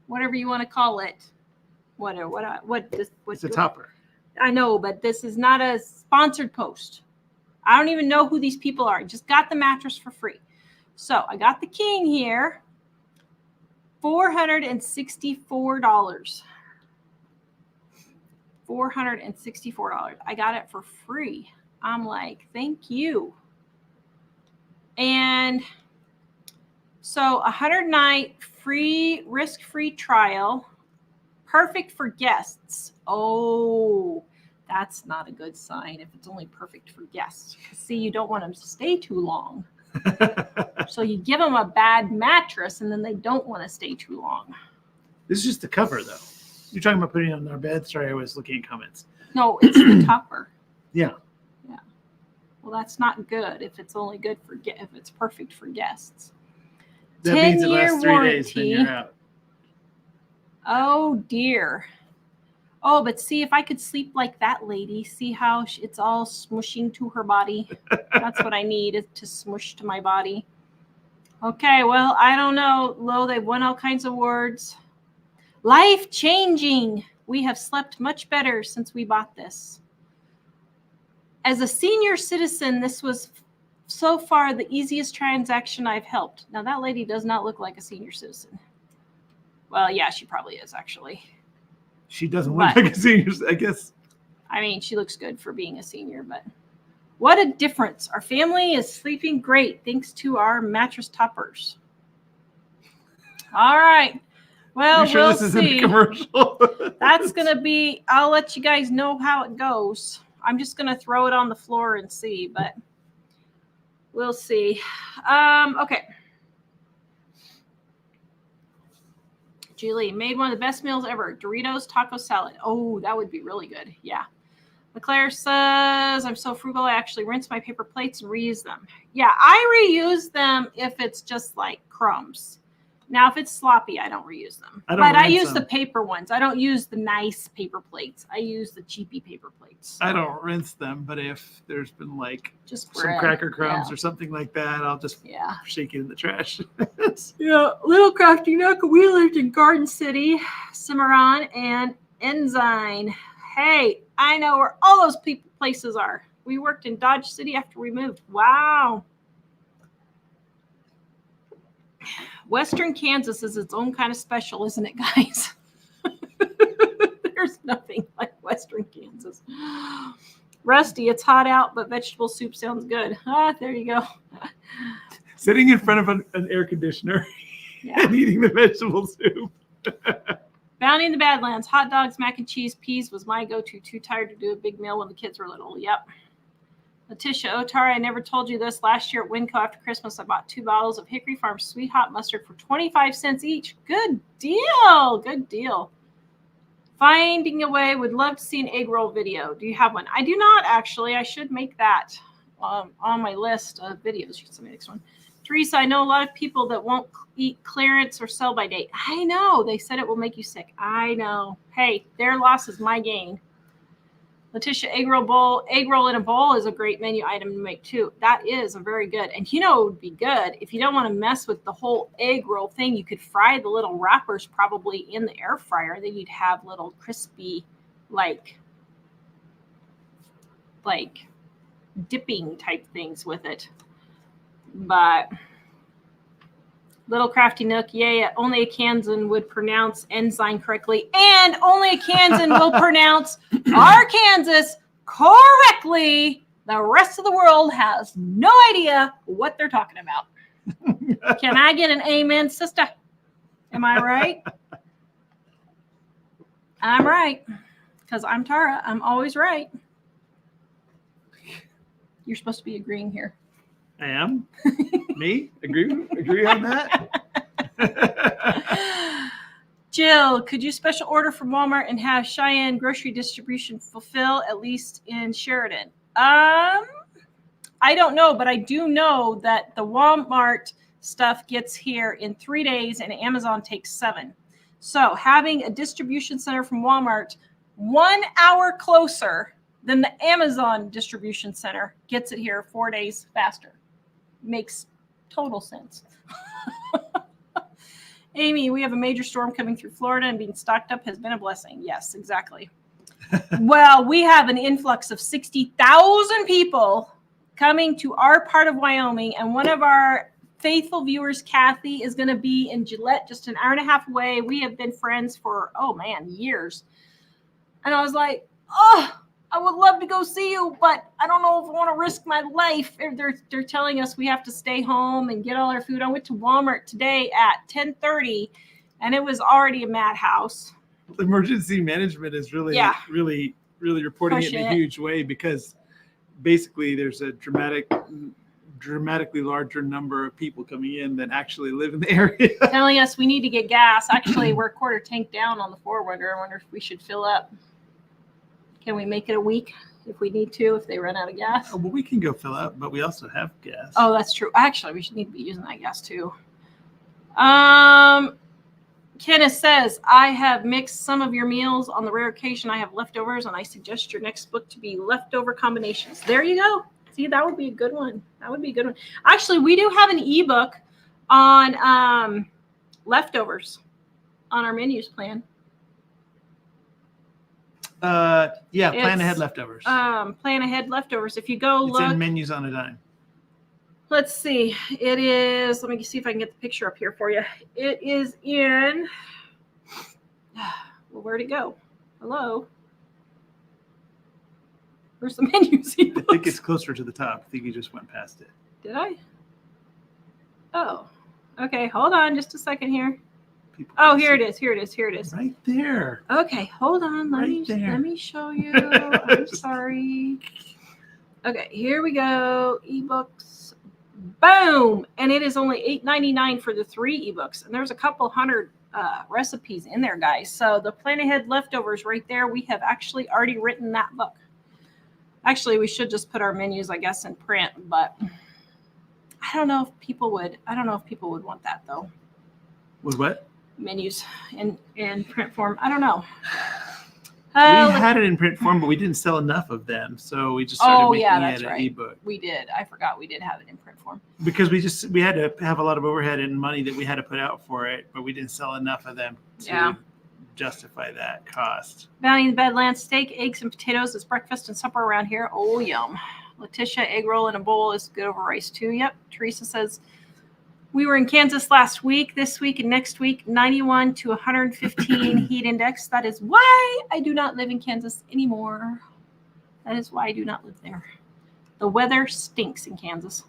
whatever you want to call it. It's a topper. I know, but this is not a sponsored post. I don't even know who these people are. I just got the mattress for free. So I got the king here, $464. $464. I got it for free. I'm like, thank you. And so 100-night free, risk-free trial, perfect for guests. Oh, that's not a good sign if it's only perfect for guests. See, you don't want them to stay too long. So you give them a bad mattress and then they don't want to stay too long. This is just the cover, though. You're talking about putting it on our bed? Sorry, I was looking at comments. No, it's the topper. Yeah. Yeah. Well, that's not good if it's only good for if it's perfect for guests. That means it lasts 3 days, then you're out. Oh, dear. Oh, but see, if I could sleep like that lady, see how it's all smushing to her body? That's what I need, is to smush to my body. Okay, well, I don't know. Lo, they've won all kinds of awards. Life-changing. We have slept much better since we bought this. As a senior citizen, this was so far the easiest transaction I've helped. Now, that lady does not look like a senior citizen. Well, yeah, she probably is, actually. She doesn't look like a senior, I guess. I mean, she looks good for being a senior, but what a difference. Our family is sleeping great thanks to our mattress toppers. All right. Well, you sure we'll this isn't a commercial? That's going to be, I'll let you guys know how it goes. I'm just going to throw it on the floor and see, but we'll see. Okay. Julie made one of the best meals ever. Doritos taco salad. Oh, that would be really good. Yeah. LeClaire says, I'm so frugal, I actually rinse my paper plates and reuse them. Yeah, I reuse them if it's just like crumbs. Now, if it's sloppy, I don't reuse them. I use the paper ones. I don't use the nice paper plates. I use the cheapy paper plates. I don't rinse them, but if there's been like just some cracker crumbs or something like that, I'll just shake it in the trash. Yeah, Little Crafty Nook. We lived in Garden City, Cimarron, and Ensign. Hey, I know where all those places are. We worked in Dodge City after we moved. Wow. Western Kansas is its own kind of special, isn't it, guys? There's nothing like Western Kansas. Rusty, it's hot out, but vegetable soup sounds good. Ah, there you go. Sitting in front of an air conditioner and eating the vegetable soup. Bounty in the Badlands. Hot dogs, mac and cheese, peas was my go-to. Too tired to do a big meal when the kids were little. Yep. Letitia Otari, I never told you this. Last year at Winco after Christmas, I bought 2 bottles of Hickory Farm Sweet Hot Mustard for 25 cents each. Good deal. Good deal. Finding a way. Would love to see an egg roll video. Do you have one? I do not, actually. I should make that on my list of videos. You can send me the next one. Teresa, I know a lot of people that won't eat clearance or sell by date. I know. They said it will make you sick. I know. Hey, their loss is my gain. Letitia, egg roll in a bowl is a great menu item to make too. That is a very good. And you know, it would be good if you don't want to mess with the whole egg roll thing. You could fry the little wrappers probably in the air fryer. Then you'd have little crispy, like dipping type things with it. But Little Crafty Nook, yeah, only a Kansan would pronounce Ensign correctly, and only a Kansan will pronounce Arkansas correctly. The rest of the world has no idea what they're talking about. Can I get an amen, sister? Am I right? I'm right, because I'm Tara. I'm always right. You're supposed to be agreeing here. I am. Me? Agree on that? Jill, could you special order from Walmart and have Cheyenne grocery distribution fulfill, at least in Sheridan? I don't know, but I do know that the Walmart stuff gets here in 3 days and Amazon takes 7. So having a distribution center from Walmart 1 hour closer than the Amazon distribution center gets it here 4 days faster. Makes total sense. Amy, we have a major storm coming through Florida, and being stocked up has been a blessing. Yes, exactly. Well, we have an influx of 60,000 people coming to our part of Wyoming, and one of our faithful viewers, Kathy, is going to be in Gillette, just an hour and a half away. We have been friends for, years. And I was like, I would love to go see you, but I don't know if I want to risk my life. They're telling us we have to stay home and get all our food. I went to Walmart today at 10:30, and it was already a madhouse. Emergency management is really reporting it in a huge way, because basically there's a dramatically larger number of people coming in than actually live in the area. Telling us we need to get gas. Actually, we're a quarter tank down on the 4Wonder. I wonder if we should fill up. Can we make it a week if we need to, if they run out of gas? Oh, well, we can go fill up, but we also have gas. Oh, that's true. Actually, we should need to be using that gas too. Kenneth says, I have mixed some of your meals on the rare occasion I have leftovers, and I suggest your next book to be leftover combinations. There you go. See, that would be a good one. Actually, we do have an ebook on leftovers on our menus plan. Plan ahead leftovers. Plan ahead leftovers. If you go look. It's in Menus on a Dime. Let's see. It is, let me see if I can get the picture up here for you. It is in, well, where'd it go? Hello? Where's the menus? I think it's closer to the top. I think you just went past it. Did I? Oh, okay. Hold on just a second here. Here it is. Right there. Okay, hold on. Let me show you. I'm sorry. Okay, here we go. Ebooks. Boom! And it is only $8.99 for the 3 ebooks. And there's a couple hundred recipes in there, guys. So the Plan Ahead Leftovers right there, we have actually already written that book. Actually, we should just put our menus, I guess, in print, but I don't know if people would want that though. With what? Menus in print form. I don't know. We had it in print form, but we didn't sell enough of them, so we just started making it an ebook. We did. I forgot we did have it in print form because we had to have a lot of overhead and money that we had to put out for it, but we didn't sell enough of them to justify that cost. Bounty in the Badlands, steak, eggs, and potatoes is breakfast and supper around here. Oh, yum. Letitia, egg roll in a bowl is good over rice too. Yep. Teresa says, we were in Kansas last week, this week, and next week, 91 to 115 heat index. That is why I do not live in Kansas anymore. That is why I do not live there. The weather stinks in Kansas.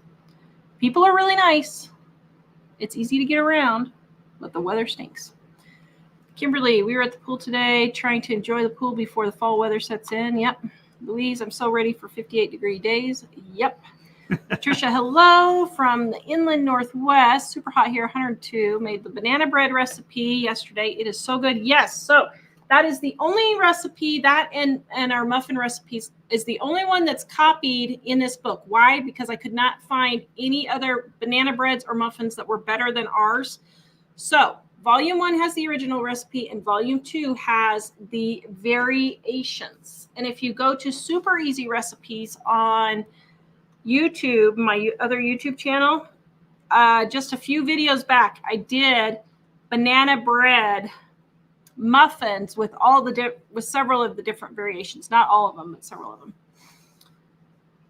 People are really nice. It's easy to get around, but the weather stinks. Kimberly, we were at the pool today trying to enjoy the pool before the fall weather sets in. Yep. Louise, I'm so ready for 58-degree days. Yep. Patricia, hello from the inland northwest. Super hot here, 102. Made the banana bread recipe yesterday. It is so good. Yes. So that is the only recipe, that and our muffin recipes is the only one that's copied in this book. Why? Because I could not find any other banana breads or muffins that were better than ours. So volume 1 has the original recipe and volume 2 has the variations. And if you go to Super Easy Recipes on YouTube, my other YouTube channel, just a few videos back, I did banana bread muffins with with several of the different variations. Not all of them, but several of them.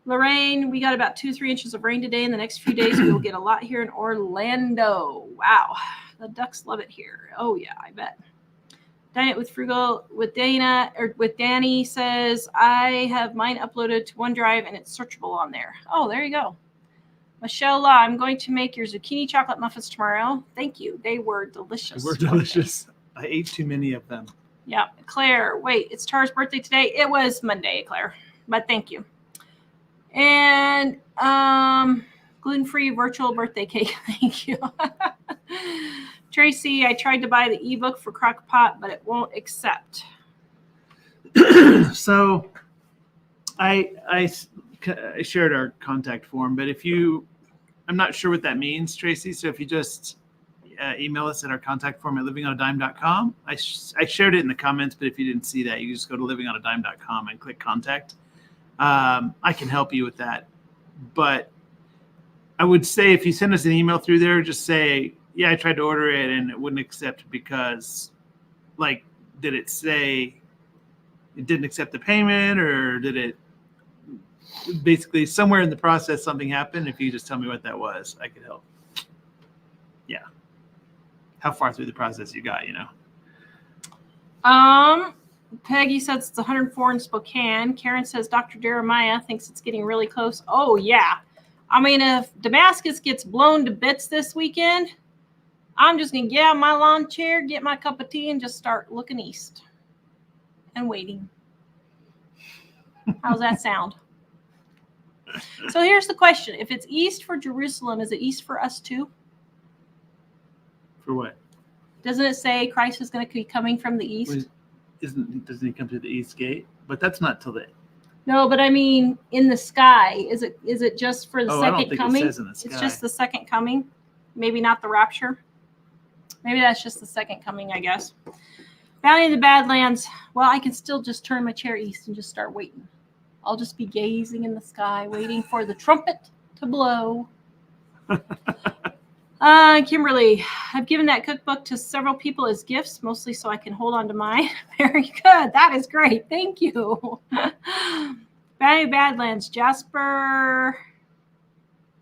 Lorraine, we got about 2-3 inches of rain today. In the next few days, we will get a lot here in Orlando. Wow, the ducks love it here. Oh yeah, I bet. Diet with Frugal with Danny says, I have mine uploaded to OneDrive and it's searchable on there. Oh, there you go. Michelle Law, I'm going to make your zucchini chocolate muffins tomorrow. Thank you. They were delicious. They were delicious. I ate too many of them. Yeah. Claire, wait, it's Tara's birthday today. It was Monday, Claire, but thank you. And gluten-free virtual birthday cake. Thank you. Tracy, I tried to buy the ebook for Crock-Pot, but it won't accept. So I shared our contact form, but I'm not sure what that means, Tracy. So if you just email us at our contact form at livingonadime.com. I shared it in the comments, but if you didn't see that, you just go to livingonadime.com and click contact. I can help you with that. But I would say if you send us an email through there, just say, yeah, I tried to order it and it wouldn't accept because, like, did it say it didn't accept the payment, or did it basically somewhere in the process something happened? If you just tell me what that was, I could help. Yeah. How far through the process you got, Peggy says it's 104 in Spokane. Karen says Dr. Jeremiah thinks it's getting really close. Oh, yeah. I mean, if Damascus gets blown to bits this weekend, I'm just going to get out of my lawn chair, get my cup of tea, and just start looking east and waiting. How's that sound? So here's the question. If it's east for Jerusalem, is it east for us too? For what? Doesn't it say Christ is going to be coming from the east? Doesn't he come through the east gate? But that's not till the. No, but I mean, in the sky, is it just for the second I don't think coming? It says in the sky. It's just the second coming, maybe not the rapture. Maybe that's just the second coming, I guess. Bounty of the Badlands. Well, I can still just turn my chair east and just start waiting. I'll just be gazing in the sky, waiting for the trumpet to blow. Kimberly, I've given that cookbook to several people as gifts, mostly so I can hold on to mine. Very good. That is great. Thank you. Bounty of Badlands, Jasper,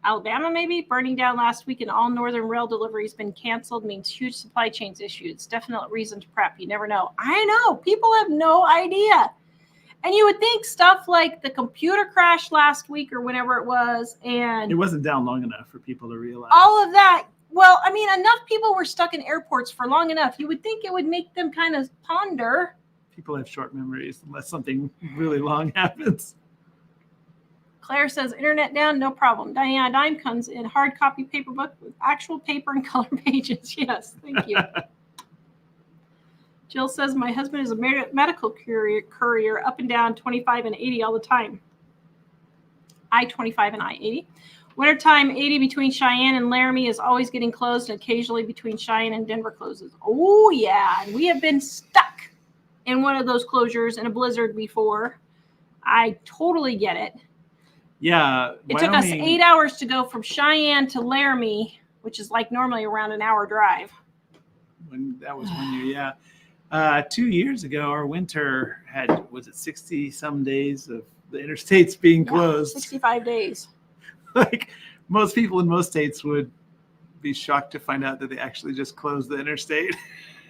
Alabama, maybe burning down last week, and all northern rail deliveries been canceled means huge supply chains issues. It's definitely reason to prep. You never know. I know. People have no idea. And you would think stuff like the computer crash last week or whenever it was, and it wasn't down long enough for people to realize all of that. Well, I mean, enough people were stuck in airports for long enough. You would think it would make them kind of ponder. People have short memories unless something really long happens. Claire says, internet down, no problem. Diana Dime comes in hard copy paper book with actual paper and color pages. Yes, thank you. Jill says, my husband is a medical courier up and down 25 and 80 all the time. I-25 and I-80. Wintertime 80 between Cheyenne and Laramie is always getting closed, and occasionally between Cheyenne and Denver closes. Oh, yeah. And we have been stuck in one of those closures in a blizzard before. I totally get it. Yeah. It took us 8 hours to go from Cheyenne to Laramie, which is like normally around an hour drive. That was 1 year, yeah. 2 years ago, our winter had, was it 60 some days of the interstates being closed? 65 days. Like most people in most states would be shocked to find out that they actually just closed the interstate.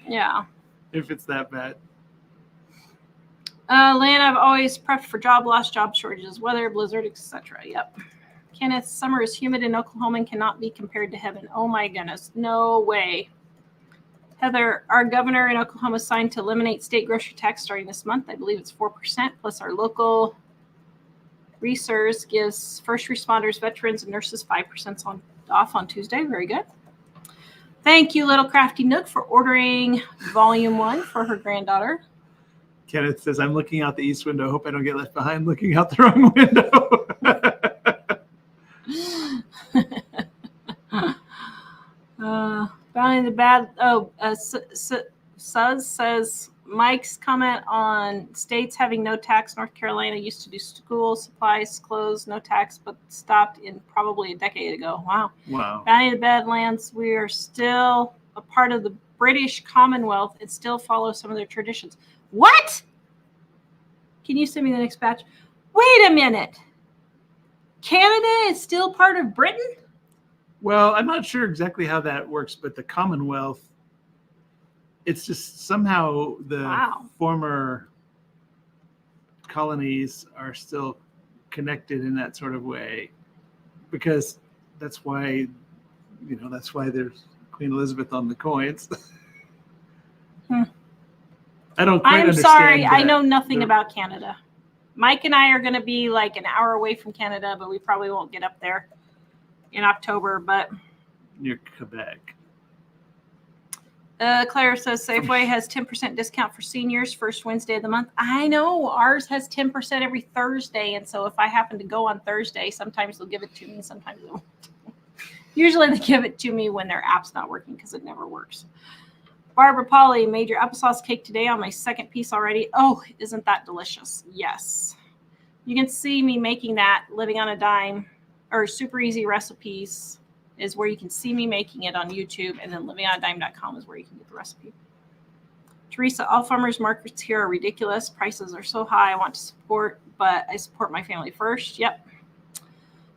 Yeah. If it's that bad. Lan, I've always prepped for job loss, job shortages, weather, blizzard, etc. Yep. Kenneth, summer is humid in Oklahoma and cannot be compared to heaven. Oh my goodness. No way. Heather, our governor in Oklahoma signed to eliminate state grocery tax starting this month. I believe it's 4%, plus our local resource gives first responders, veterans, and nurses 5% off on Tuesday. Very good. Thank you, Little Crafty Nook, for ordering volume 1 for her granddaughter. Kenneth says, I'm looking out the east window. Hope I don't get left behind looking out the wrong window. Bounty the bad. Suz says, Mike's comment on states having no tax. North Carolina used to do school supplies closed, no tax, but stopped in probably a decade ago. Wow. Bounty of the Badlands, we are still a part of the British Commonwealth and still follow some of their traditions. What? Can you send me the next batch? Wait a minute. Canada is still part of Britain? Well, I'm not sure exactly how that works, but the Commonwealth, it's just somehow the former colonies are still connected in that sort of way, because that's why there's Queen Elizabeth on the coins. I don't quite understand. I'm sorry. I know nothing about Canada. Mike and I are going to be like an hour away from Canada, but we probably won't get up there in October. But near Quebec. Claire says Safeway has 10% discount for seniors first Wednesday of the month. I know ours has 10% every Thursday. And so if I happen to go on Thursday, sometimes they'll give it to me. Sometimes they won't. Usually they give it to me when their app's not working because it never works. Barbara Polly made your applesauce cake today on my second piece already. Oh, isn't that delicious? Yes. You can see me making that living on a dime or super easy recipes is where you can see me making it on YouTube, and then livingonadime.com is where you can get the recipe. Teresa, all farmers markets here are ridiculous. Prices are so high. I want to support, but I support my family first. Yep.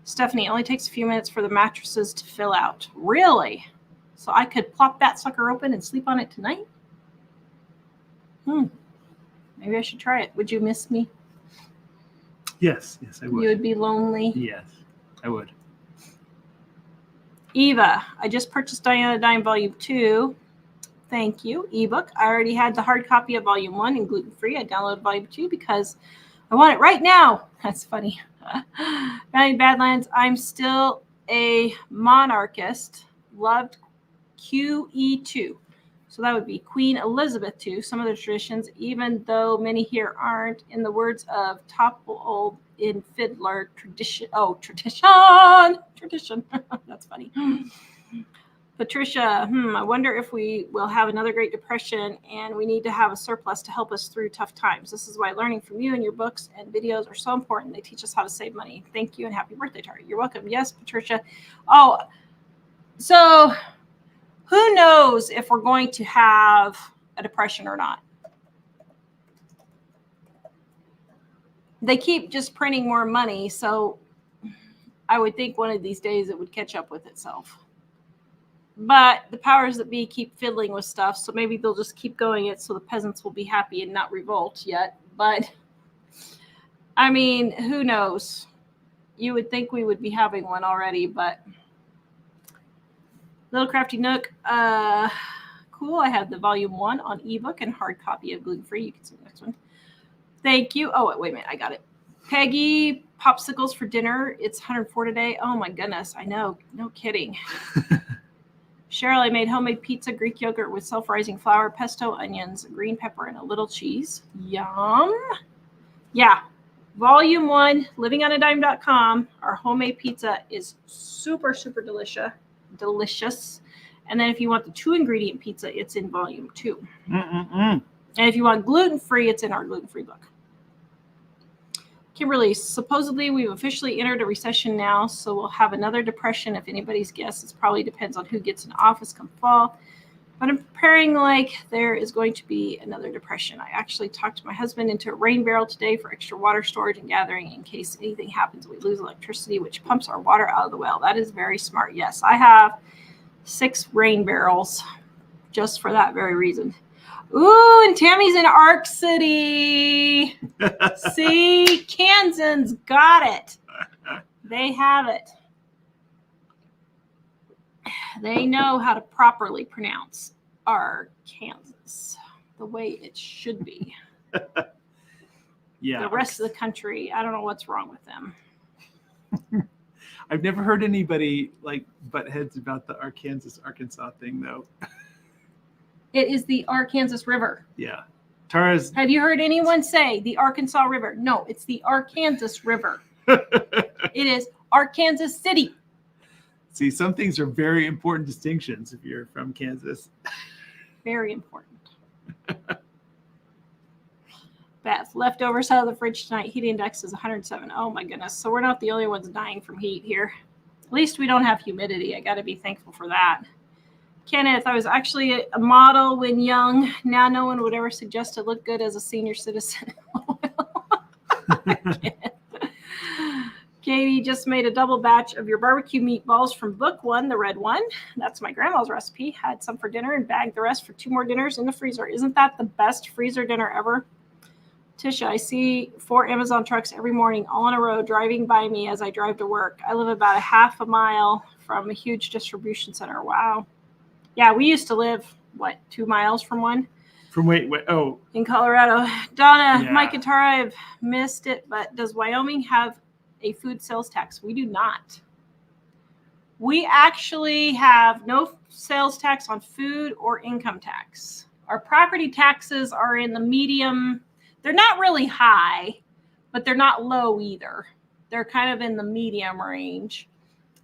Stephanie, it only takes a few minutes for the mattresses to fill out. Really? So I could plop that sucker open and sleep on it tonight? Maybe I should try it. Would you miss me? Yes, I would. You would be lonely? Yes, I would. Eva, I just purchased Diana Dime Volume 2. Thank you. Ebook. I already had the hard copy of Volume 1 and gluten-free. I downloaded Volume 2 because I want it right now. That's funny. Valley Badlands, I'm still a monarchist. Loved QE2. So that would be Queen Elizabeth II. Some of the traditions, even though many here aren't, in the words of Topple in Fiddler, tradition. Oh, tradition. That's funny. Patricia, I wonder if we will have another Great Depression and we need to have a surplus to help us through tough times. This is why learning from you and your books and videos are so important. They teach us how to save money. Thank you and happy birthday, Tara. You're welcome. Yes, Patricia. Oh, so who knows if we're going to have a depression or not? They keep just printing more money, so I would think one of these days it would catch up with itself. But the powers that be keep fiddling with stuff, so maybe they'll just keep going it so the peasants will be happy and not revolt yet. But, I mean, who knows? You would think we would be having one already, but Little Crafty Nook, cool. I have the Volume 1 on ebook and hard copy of gluten-free. You can see the next one. Thank you. Oh, wait a minute. I got it. Peggy, popsicles for dinner. It's 104 today. Oh, my goodness. I know. No kidding. Cheryl, I made homemade pizza, Greek yogurt with self-rising flour, pesto, onions, green pepper, and a little cheese. Yum. Yeah. Volume 1, livingonadime.com. Our homemade pizza is super, super delicious. And then if you want the 2-ingredient pizza, it's in Volume 2. And if you want gluten-free, it's in our gluten-free book. Kimberly, supposedly we've officially entered a recession now, so we'll have another depression if anybody's guess. It probably depends on who gets in office come fall. But I'm preparing like there is going to be another depression. I actually talked to my husband into a rain barrel today for extra water storage and gathering in case anything happens. We lose electricity, which pumps our water out of the well. That is very smart. Yes, I have 6 rain barrels just for that very reason. Ooh, and Tammy's in Ark City. See, Kansans got it. They have it. They know how to properly pronounce Arkansas the way it should be. Yeah. The rest of the country, I don't know what's wrong with them. I've never heard anybody like butt heads about the Arkansas thing, though. It is the Arkansas River. Yeah. Tara's. Have you heard anyone say the Arkansas River? No, it's the Arkansas River. It is Arkansas City. See, some things are very important distinctions if you're from Kansas. Very important. Beth, leftovers out of the fridge tonight. Heat index is 107. Oh my goodness. So we're not the only ones dying from heat here. At least we don't have humidity. I got to be thankful for that. Kenneth, I was actually a model when young. Now no one would ever suggest to look good as a senior citizen. Katie just made a double batch of your barbecue meatballs from book 1, the red one. That's my grandma's recipe. Had some for dinner and bagged the rest for 2 more dinners in the freezer. Isn't that the best freezer dinner ever? Tisha, I see 4 Amazon trucks every morning all in a row driving by me as I drive to work. I live about a half a mile from a huge distribution center. Wow. Yeah, we used to live, 2 miles from one? From wait. Oh, in Colorado. Donna, Yeah. Mike and Tara, I've missed it, but does Wyoming have a food sales tax? We do not. We actually have no sales tax on food or income tax. Our property taxes are in the medium. They're not really high, but they're not low either. They're kind of in the medium range.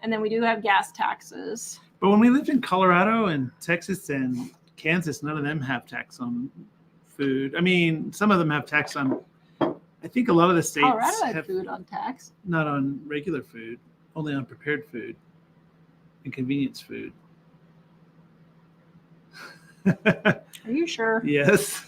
And then we do have gas taxes. but when we lived in Colorado and Texas and Kansas, none of them have tax on food. I mean, some of them have tax on. I think a lot of the states Colorado had have food on tax. not on regular food, only on prepared food and convenience food. Are you sure? Yes,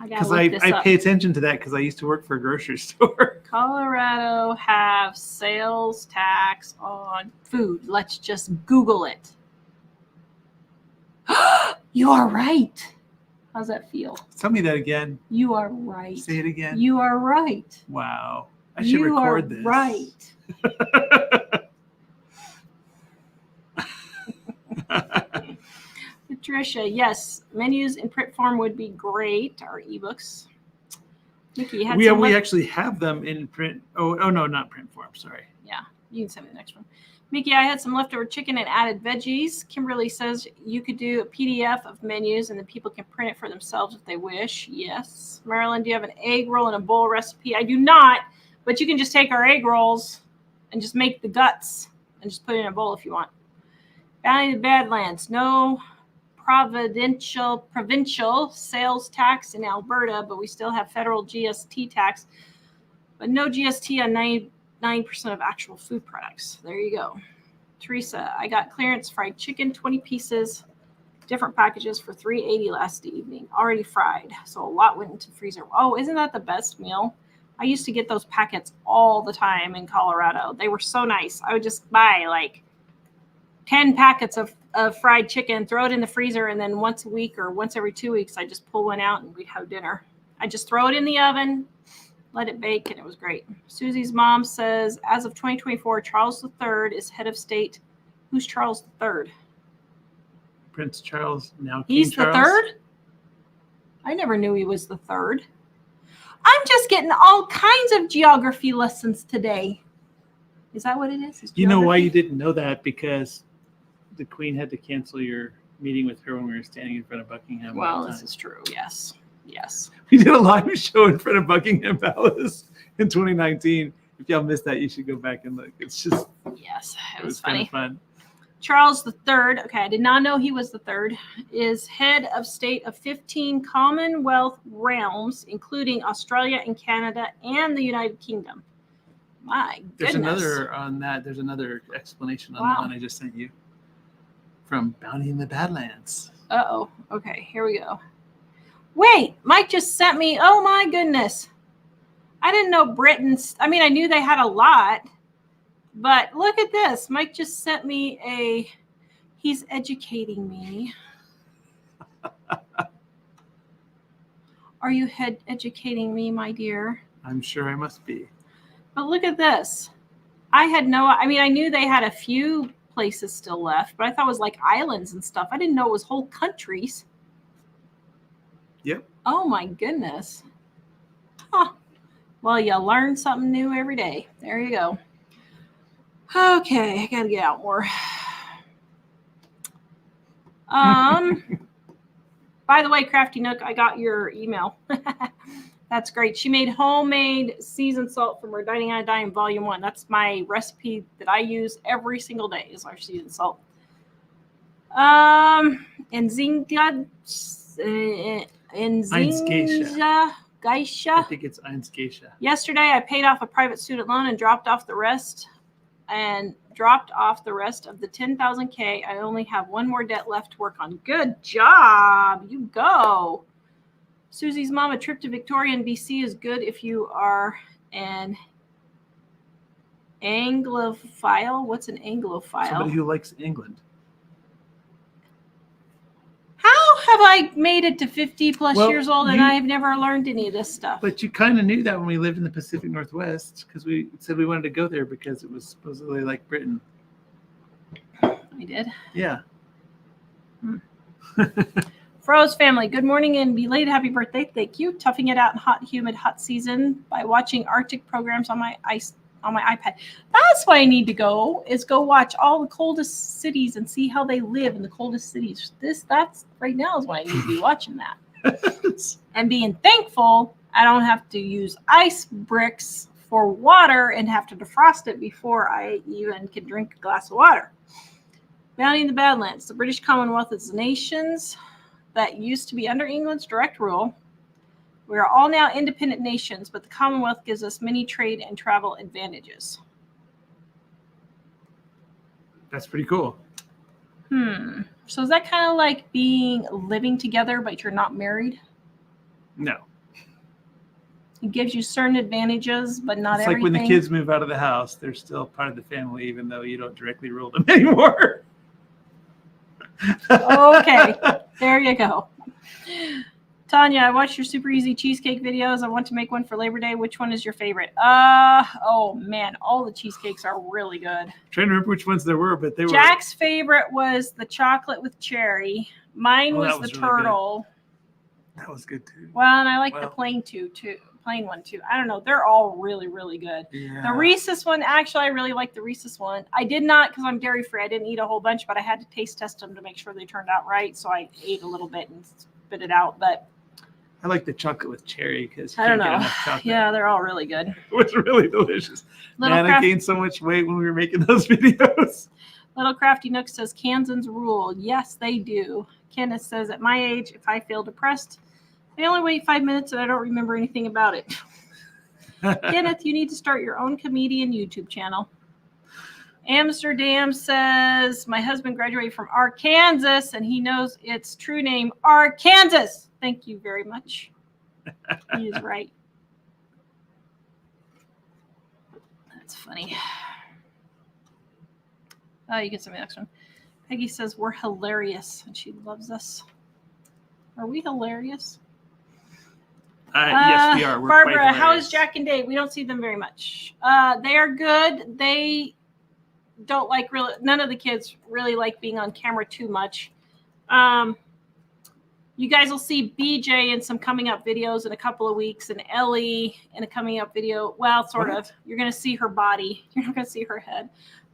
I gotta because look this I up. pay attention to that because I used to work for a grocery store. Colorado have sales tax on food. Let's just Google it. You are right. How's that feel? Tell me that again. You are right. Say it again. You are right. Wow. I should You record are this. right. Patricia, yes, menus in print form would be great. Our ebooks. Nikki, you had some we left- actually have them in print. Oh no, not print form. Sorry. Yeah, you can send me the next one. Mickey, I had some leftover chicken and added veggies. Kimberly says you could do a PDF of menus and then people can print it for themselves if they wish. Yes. Marilyn, do you have an egg roll and a bowl recipe? I do not, but you can just take our egg rolls and just make the guts and just put it in a bowl if you want. Bounty of the Badlands, no provincial sales tax in Alberta, but we still have federal GST tax, but no GST on 9% of actual food products. There you go. Teresa, I got clearance fried chicken, 20 pieces, different packages for $3.80 last evening, already fried. So a lot went into the freezer. Oh, isn't that the best meal? I used to get those packets all the time in Colorado. They were so nice. I would just buy like 10 packets of fried chicken, throw it in the freezer, and then once a week or once every 2 weeks, I just pull one out and we'd have dinner. I just throw it in the oven, let it bake, and it was great. Susie's mom says, as of 2024, Charles III is head of state. Who's Charles III? Prince Charles, now King He's Charles. the third? I never knew he was the third. I'm just getting all kinds of geography lessons today. Is that what it is? You know why you didn't know that? Because the Queen had to cancel your meeting with her when we were standing in front of Buckingham. Well, this is true. Yes. We did a live show in front of Buckingham Palace in 2019. If y'all missed that, you should go back and look. It's just, Yes, it was funny. kind of fun. Charles III, okay, I did not know he was the third, is head of state of 15 Commonwealth realms, including Australia and Canada and the United Kingdom. My goodness. There's another on that. There's another explanation on Wow. the one I just sent you from Bounty in the Badlands. Uh-oh. Okay, here we go. Wait, Mike just sent me, oh my goodness. I didn't know Britain's, I mean, I knew they had a lot, but look at this. Mike just sent me he's educating me. Are you educating me, my dear? I'm sure I must be. But look at this. I knew they had a few places still left, but I thought it was like islands and stuff. I didn't know it was whole countries. Yep. Oh my goodness. Huh. Well, you learn something new every day. There you go. Okay, I gotta get out more. By the way, Crafty Nook, I got your email. That's great. She made homemade seasoned salt from her Dining on a Dime Volume 1. That's my recipe that I use every single day is our seasoned salt. And Zinga, Geisha. I think it's Einsgeisha. Yesterday, I paid off a private student loan and dropped off the rest of the 10,000K. I only have one more debt left to work on. Good job. You go. Susie's mom, a trip to Victoria in BC is good if you are an Anglophile. What's an Anglophile? Somebody who likes England. How have I made it to 50 plus Well, years old and I have never learned any of this stuff? But you kind of knew that when we lived in the Pacific Northwest because we said we wanted to go there because it was supposedly like Britain. I did. Yeah. Fro's family, good morning and belated happy birthday. Thank you. Toughing it out in hot, humid, hot season by watching Arctic programs on my iPad. That's why I need to go watch all the coldest cities and see how they live in the coldest cities. That's right now is why I need to be watching that. And being thankful I don't have to use ice bricks for water and have to defrost it before I even can drink a glass of water. Bounty in the Badlands. The British Commonwealth is nations that used to be under England's direct rule. We are all now independent nations, but the Commonwealth gives us many trade and travel advantages. That's pretty cool. So is that kind of like living together, but you're not married? No. It gives you certain advantages, but not it's everything. It's like when the kids move out of the house, they're still part of the family, even though you don't directly rule them anymore. Okay, there you go. Tanya, I watched your super easy cheesecake videos. I want to make one for Labor Day. Which one is your favorite? Oh man, all the cheesecakes are really good. I'm trying to remember which ones there were, but they were. Jack's favorite was the chocolate with cherry. Mine was the turtle. That was good too. Well, and I like the plain one too. I don't know. They're all really, really good. Yeah. The Reese's one, actually, I really like the Reese's one. I did not, because I'm dairy free. I didn't eat a whole bunch, but I had to taste test them to make sure they turned out right. So I ate a little bit and spit it out. But I like the chocolate with cherry because I don't know. Yeah, they're all really good. It was really delicious. I gained so much weight when we were making those videos. Little Crafty Nook says Kansans rule. Yes, they do. Kenneth says, at my age, if I feel depressed, I only wait 5 minutes and I don't remember anything about it. Kenneth, you need to start your own comedian YouTube channel. Amsterdam says, my husband graduated from Arkansas and he knows its true name, Arkansas. Thank you very much. He is right. That's funny. Oh, you get some of the next one. Peggy says, we're hilarious and she loves us. Are we hilarious? Yes, we are. We're Barbara, how is Jack and Dave? We don't see them very much. They are good. They don't like none of the kids really like being on camera too much. You guys will see BJ in some coming up videos in a couple of weeks and Ellie in a coming up video. Well, sort of. You're going to see her body. You're not going to see her head.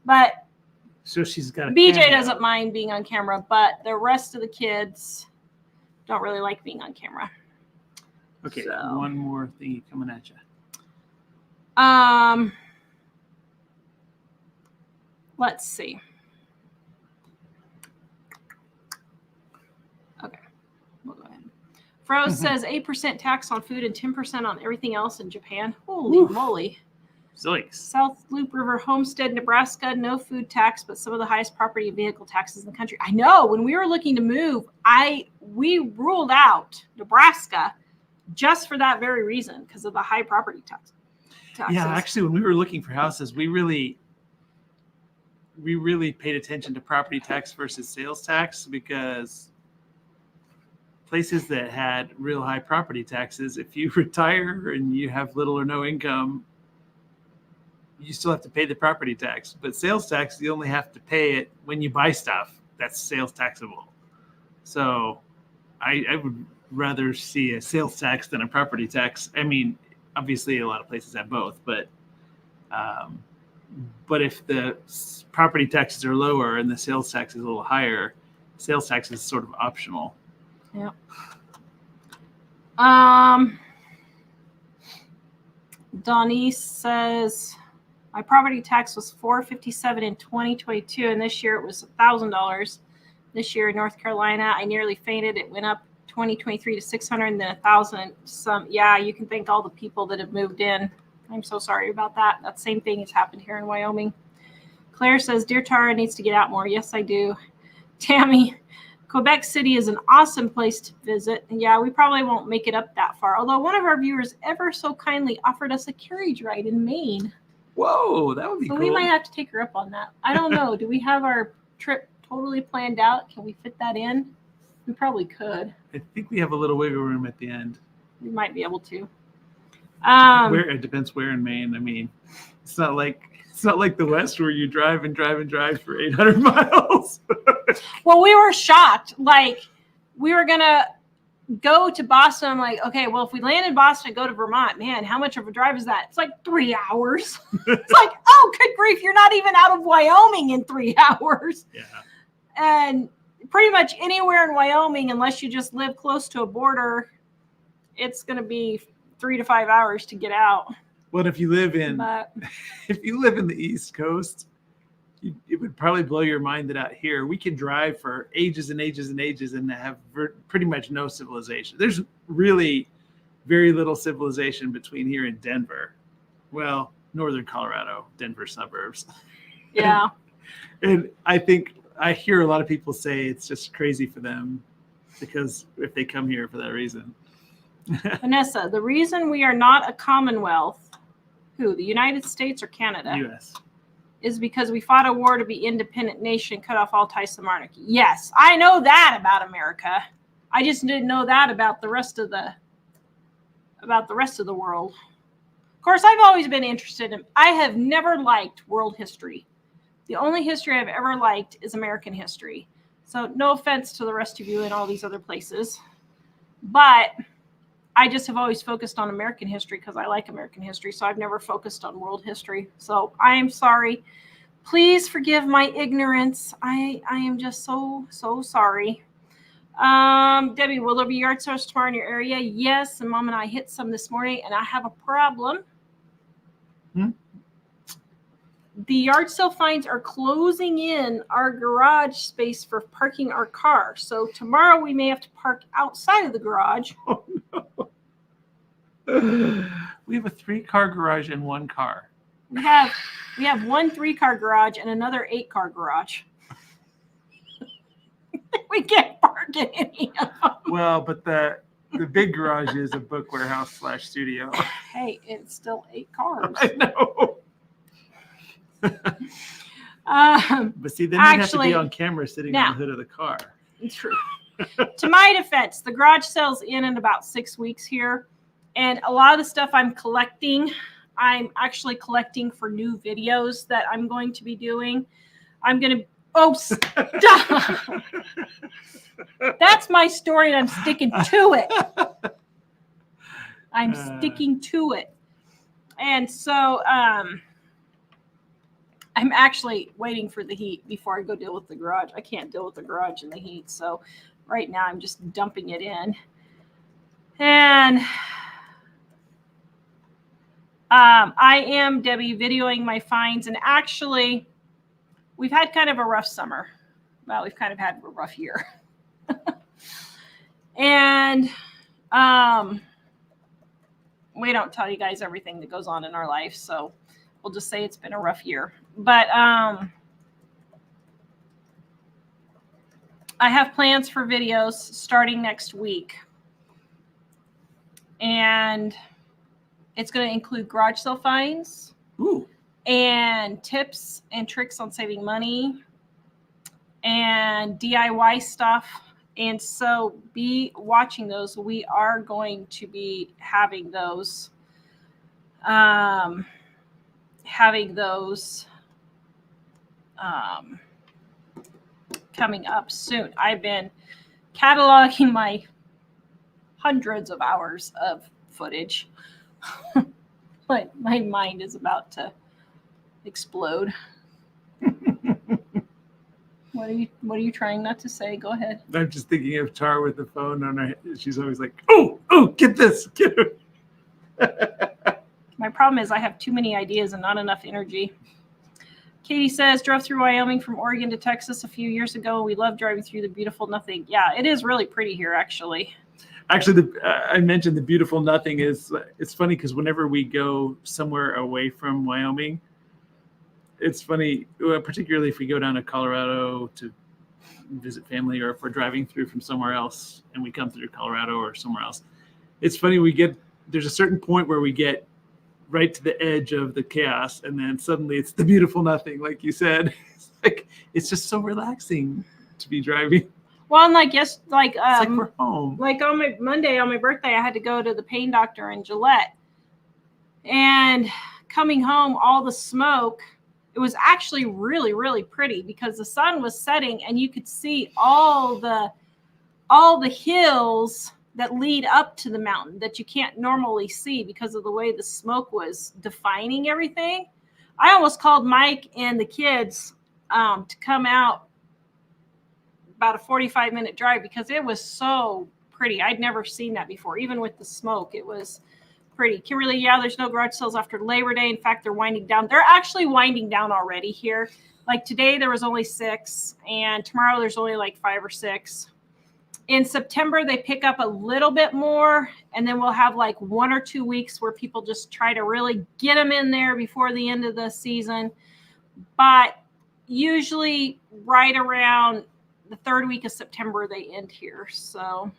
But so she's got BJ doesn't mind being on camera, but the rest of the kids don't really like being on camera. Okay, so, one more thing coming at you. Let's see. Okay, we'll go ahead. Froze says 8% tax on food and 10% on everything else in Japan. Holy moly. Zoinks. South Loop River, Homestead, Nebraska, no food tax, but some of the highest property and vehicle taxes in the country. I know, when we were looking to move, we ruled out Nebraska just for that very reason, because of the high property taxes. Yeah, actually, when we were looking for houses, we really paid attention to property tax versus sales tax, because places that had real high property taxes, if you retire and you have little or no income, you still have to pay the property tax. But sales tax, you only have to pay it when you buy stuff. That's sales taxable. So I would rather see a sales tax than a property tax. I mean, obviously a lot of places have both, but if the property taxes are lower and the sales tax is a little higher, sales tax is sort of optional. Yeah. Donnie says, my property tax was $457 in 2022, and this year it was $1,000. This year in North Carolina, I nearly fainted. It went up 2023 to $600 and then $1,000. Yeah, you can thank all the people that have moved in. I'm so sorry about that. That same thing has happened here in Wyoming. Claire says, Dear Tara needs to get out more. Yes, I do. Tammy, Quebec City is an awesome place to visit. And yeah, we probably won't make it up that far. Although one of our viewers ever so kindly offered us a carriage ride in Maine. Whoa, that would be cool. So we might have to take her up on that. I don't know. Do we have our trip totally planned out? Can we fit that in? We probably could. I think we have a little wiggle room at the end. We might be able to. It depends where in Maine. I mean, it's not like the West where you drive and drive and drive for 800 miles. Well, we were shocked. Like, we were going to go to Boston. I'm like, okay, well, if we land in Boston and go to Vermont, man, how much of a drive is that? It's like 3 hours. It's like, oh, good grief. You're not even out of Wyoming in 3 hours. Yeah. And pretty much anywhere in Wyoming, unless you just live close to a border, it's going to be 3 to 5 hours to get out. Well, if you live in the East Coast, it would probably blow your mind that out here we can drive for ages and ages and ages and have pretty much no civilization. There's really very little civilization between here and Denver. Well, northern Colorado, Denver suburbs. Yeah. And I think I hear a lot of people say it's just crazy for them because if they come here for that reason. Vanessa, the reason we are not a Commonwealth, the United States or Canada? U.S. Is because we fought a war to be independent nation, cut off all ties to monarchy. Yes, I know that about America. I just didn't know that about the rest of the world. Of course, I've always been interested in. I have never liked world history. The only history I've ever liked is American history. So no offense to the rest of you in all these other places, but I just have always focused on American history because I like American history. So I've never focused on world history. So I am sorry. Please forgive my ignorance. I am just so sorry. Debbie, will there be yard sales tomorrow in your area? Yes. And Mom and I hit some this morning, and I have a problem. The yard sale fines are closing in our garage space for parking our car. So tomorrow we may have to park outside of the garage. Oh, no. We have a 3-car garage and 1 car. We have 1 3-car garage and another 8-car garage. We can't park in any of them. Well, but the big garage is a book warehouse / studio. Hey, it's still 8 cars. I know. But see, then you have to be on camera sitting on the hood of the car. True. To my defense, the garage sale's in about 6 weeks here. And a lot of the stuff I'm actually collecting for new videos that I'm going to be doing. I'm going to, stop. That's my story and I'm sticking to it. I'm sticking to it. And so I'm actually waiting for the heat before I go deal with the garage. I can't deal with the garage in the heat. So right now I'm just dumping it in. And I am, Debbie, videoing my finds. And actually, we've had kind of a rough summer. Well, we've kind of had a rough year. And we don't tell you guys everything that goes on in our life. So we'll just say it's been a rough year. But I have plans for videos starting next week. And it's going to include garage sale finds. Ooh. And tips and tricks on saving money and DIY stuff. And so be watching those. We are going to be having those coming up soon. I've been cataloging my hundreds of hours of footage. But my mind is about to explode. What are you trying not to say? Go ahead. I'm just thinking of Tar with the phone on her head. She's always like, oh, get this. Get it. My problem is I have too many ideas and not enough energy. Katie says, drove through Wyoming from Oregon to Texas a few years ago. We love driving through the beautiful nothing. Yeah, it is really pretty here, actually. Actually, I mentioned the beautiful nothing is, it's funny because whenever we go somewhere away from Wyoming, it's funny, particularly if we go down to Colorado to visit family or if we're driving through from somewhere else and we come through Colorado or somewhere else. It's funny, there's a certain point where we get right to the edge of the chaos and then suddenly it's the beautiful nothing, like you said. It's just so relaxing to be driving. Well, and it's like we're home. Like on my Monday, on my birthday, I had to go to the pain doctor in Gillette. And coming home, all the smoke, it was actually really, really pretty because the sun was setting and you could see all the all the hills that lead up to the mountain that you can't normally see because of the way the smoke was defining everything. I almost called Mike and the kids to come out about a 45-minute drive because it was so pretty. I'd never seen that before. Even with the smoke, it was pretty. Kimberly, yeah, there's no garage sales after Labor Day. In fact, they're winding down. They're actually winding down already here. Like today, there was only 6, and tomorrow there's only like 5 or 6. In September, they pick up a little bit more, and then we'll have like 1 or 2 weeks where people just try to really get them in there before the end of the season. But usually right around the 3rd week of September, they end here. So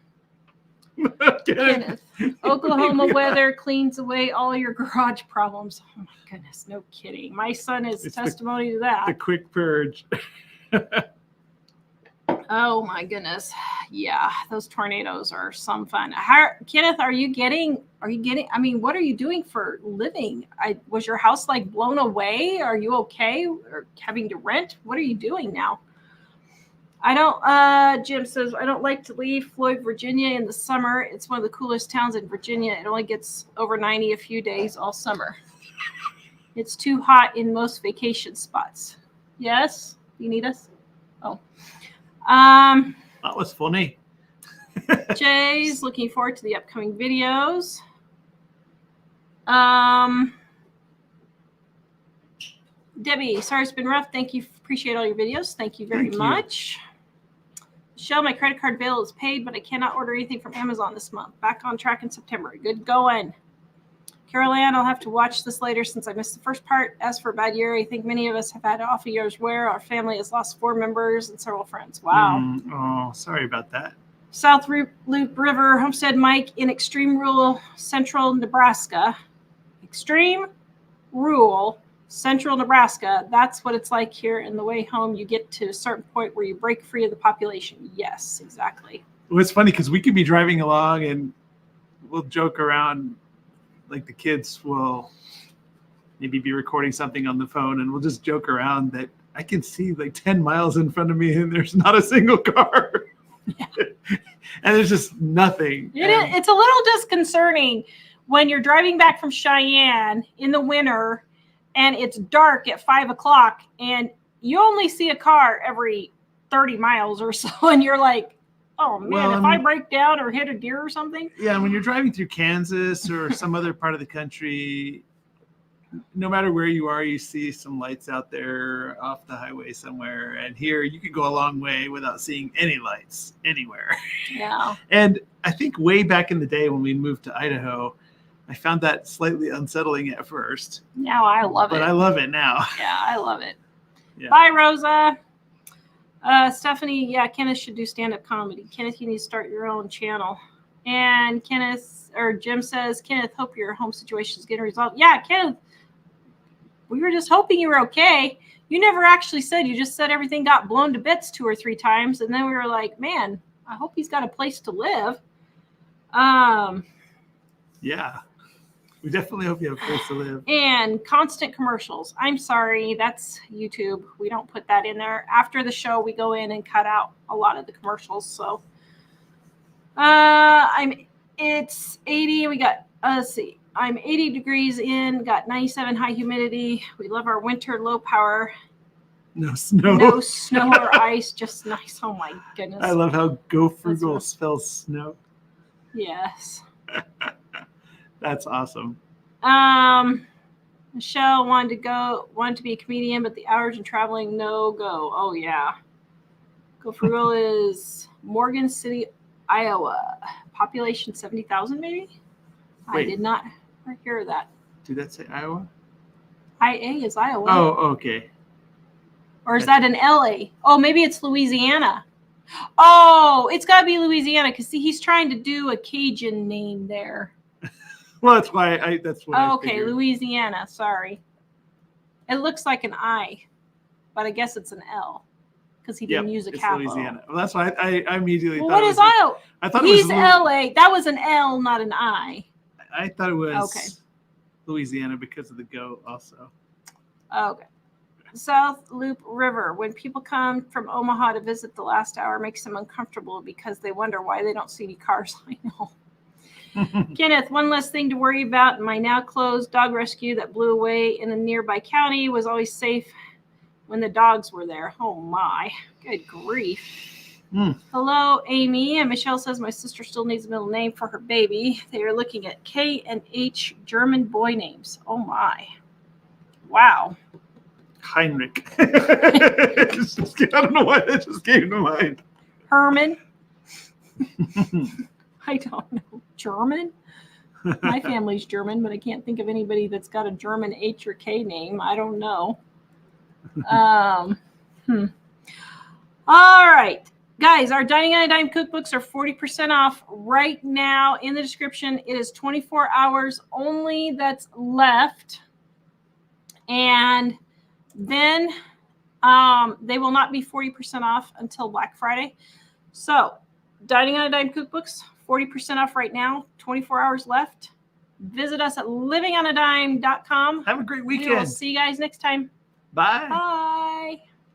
Kenneth, Oklahoma weather cleans away all your garage problems. Oh my goodness, no kidding. My son is testimony to that. The quick purge. Oh my goodness. Yeah, those tornadoes are some fun. Kenneth, are you getting, I mean, what are you doing for a living? Was your house like blown away? Are you okay? Or having to rent? What are you doing now? Jim says, I don't like to leave Floyd, Virginia in the summer. It's one of the coolest towns in Virginia. It only gets over 90 a few days all summer. It's too hot in most vacation spots. Yes? You need us? Oh. That was funny. Jay's looking forward to the upcoming videos. Debbie, sorry it's been rough. Thank you. Appreciate all your videos. Thank you very much. Michelle, my credit card bill is paid, but I cannot order anything from Amazon this month. Back on track in September. Good going. Carol Ann, I'll have to watch this later since I missed the first part. As for a bad year, I think many of us have had off years where our family has lost 4 members and several friends. Wow. Oh, sorry about that. South Loop River, Homestead Mike in extreme rural central Nebraska. Extreme rural central Nebraska. That's what it's like here. And the way home, you get to a certain point where you break free of the population. Yes, exactly. Well, it's funny because we could be driving along and we'll joke around. Like the kids will maybe be recording something on the phone and we'll just joke around that I can see like 10 miles in front of me and there's not a single car. Yeah. And there's just nothing. It's a little disconcerting when you're driving back from Cheyenne in the winter and it's dark at 5 o'clock and you only see a car every 30 miles or so. And you're like, oh, man, if I break down or hit a deer or something. Yeah, when you're driving through Kansas or some other part of the country, no matter where you are, you see some lights out there off the highway somewhere. And here you could go a long way without seeing any lights anywhere. Yeah. And I think way back in the day when we moved to Idaho, I found that slightly unsettling at first. Now I love it. But I love it now. Yeah, I love it. Yeah. Bye, Rosa. Stephanie, yeah, Kenneth should do stand-up comedy. Kenneth, you need to start your own channel. And Jim says, Kenneth, hope your home situation is getting resolved. Yeah, Kenneth, we were just hoping you were okay. You never actually said, you just said everything got blown to bits 2 or 3 times. And then we were like, man, I hope he's got a place to live. Yeah. We definitely hope you have a place to live. And constant commercials. I'm sorry, that's YouTube. We don't put that in there. After the show, we go in and cut out a lot of the commercials. So, it's 80. We got, let's see. I'm 80 degrees in, got 97 high humidity. We love our winter low power. No snow. No snow or ice, just nice. Oh my goodness. I love how Go Frugal spells snow. Yes. That's awesome. Michelle wanted to be a comedian, but the hours and traveling, no go. Oh yeah. Go Frugal is Morgan City, Iowa. Population 70,000 maybe? Wait. I did not hear that. Did that say Iowa? IA is Iowa. Oh, okay. Or is that an LA? Oh, maybe it's Louisiana. Oh, it's got to be Louisiana because he's trying to do a Cajun name there. Well, that's why that's what I okay, figured. Louisiana. Sorry. It looks like an I, but I guess it's an L because he didn't use a capital. Louisiana. Well, that's why I immediately thought. What is Iowa? I thought he's it was LA. That was an L, not an I. I thought it was okay. Louisiana because of the goat also. Okay. South Loop River. When people come from Omaha to visit, the last hour makes them uncomfortable because they wonder why they don't see any cars. I know. Kenneth, one less thing to worry about in my now closed dog rescue that blew away in a nearby county was always safe when the dogs were there. Oh my, good grief. Hello, Amy. And Michelle says my sister still needs a middle name for her baby. They are looking at K and H German boy names. Oh my. Wow. Heinrich. I don't know why that just came to mind. Herman. I don't know. German? My family's German, but I can't think of anybody that's got a German H or K name. I don't know. All right. Guys, our Dining on a Dime cookbooks are 40% off right now. In the description, it is 24 hours only that's left. And then they will not be 40% off until Black Friday. So, Dining on a Dime cookbooks, 40% off right now, 24 hours left. Visit us at livingonadime.com. Have a great weekend. We will see you guys next time. Bye. Bye.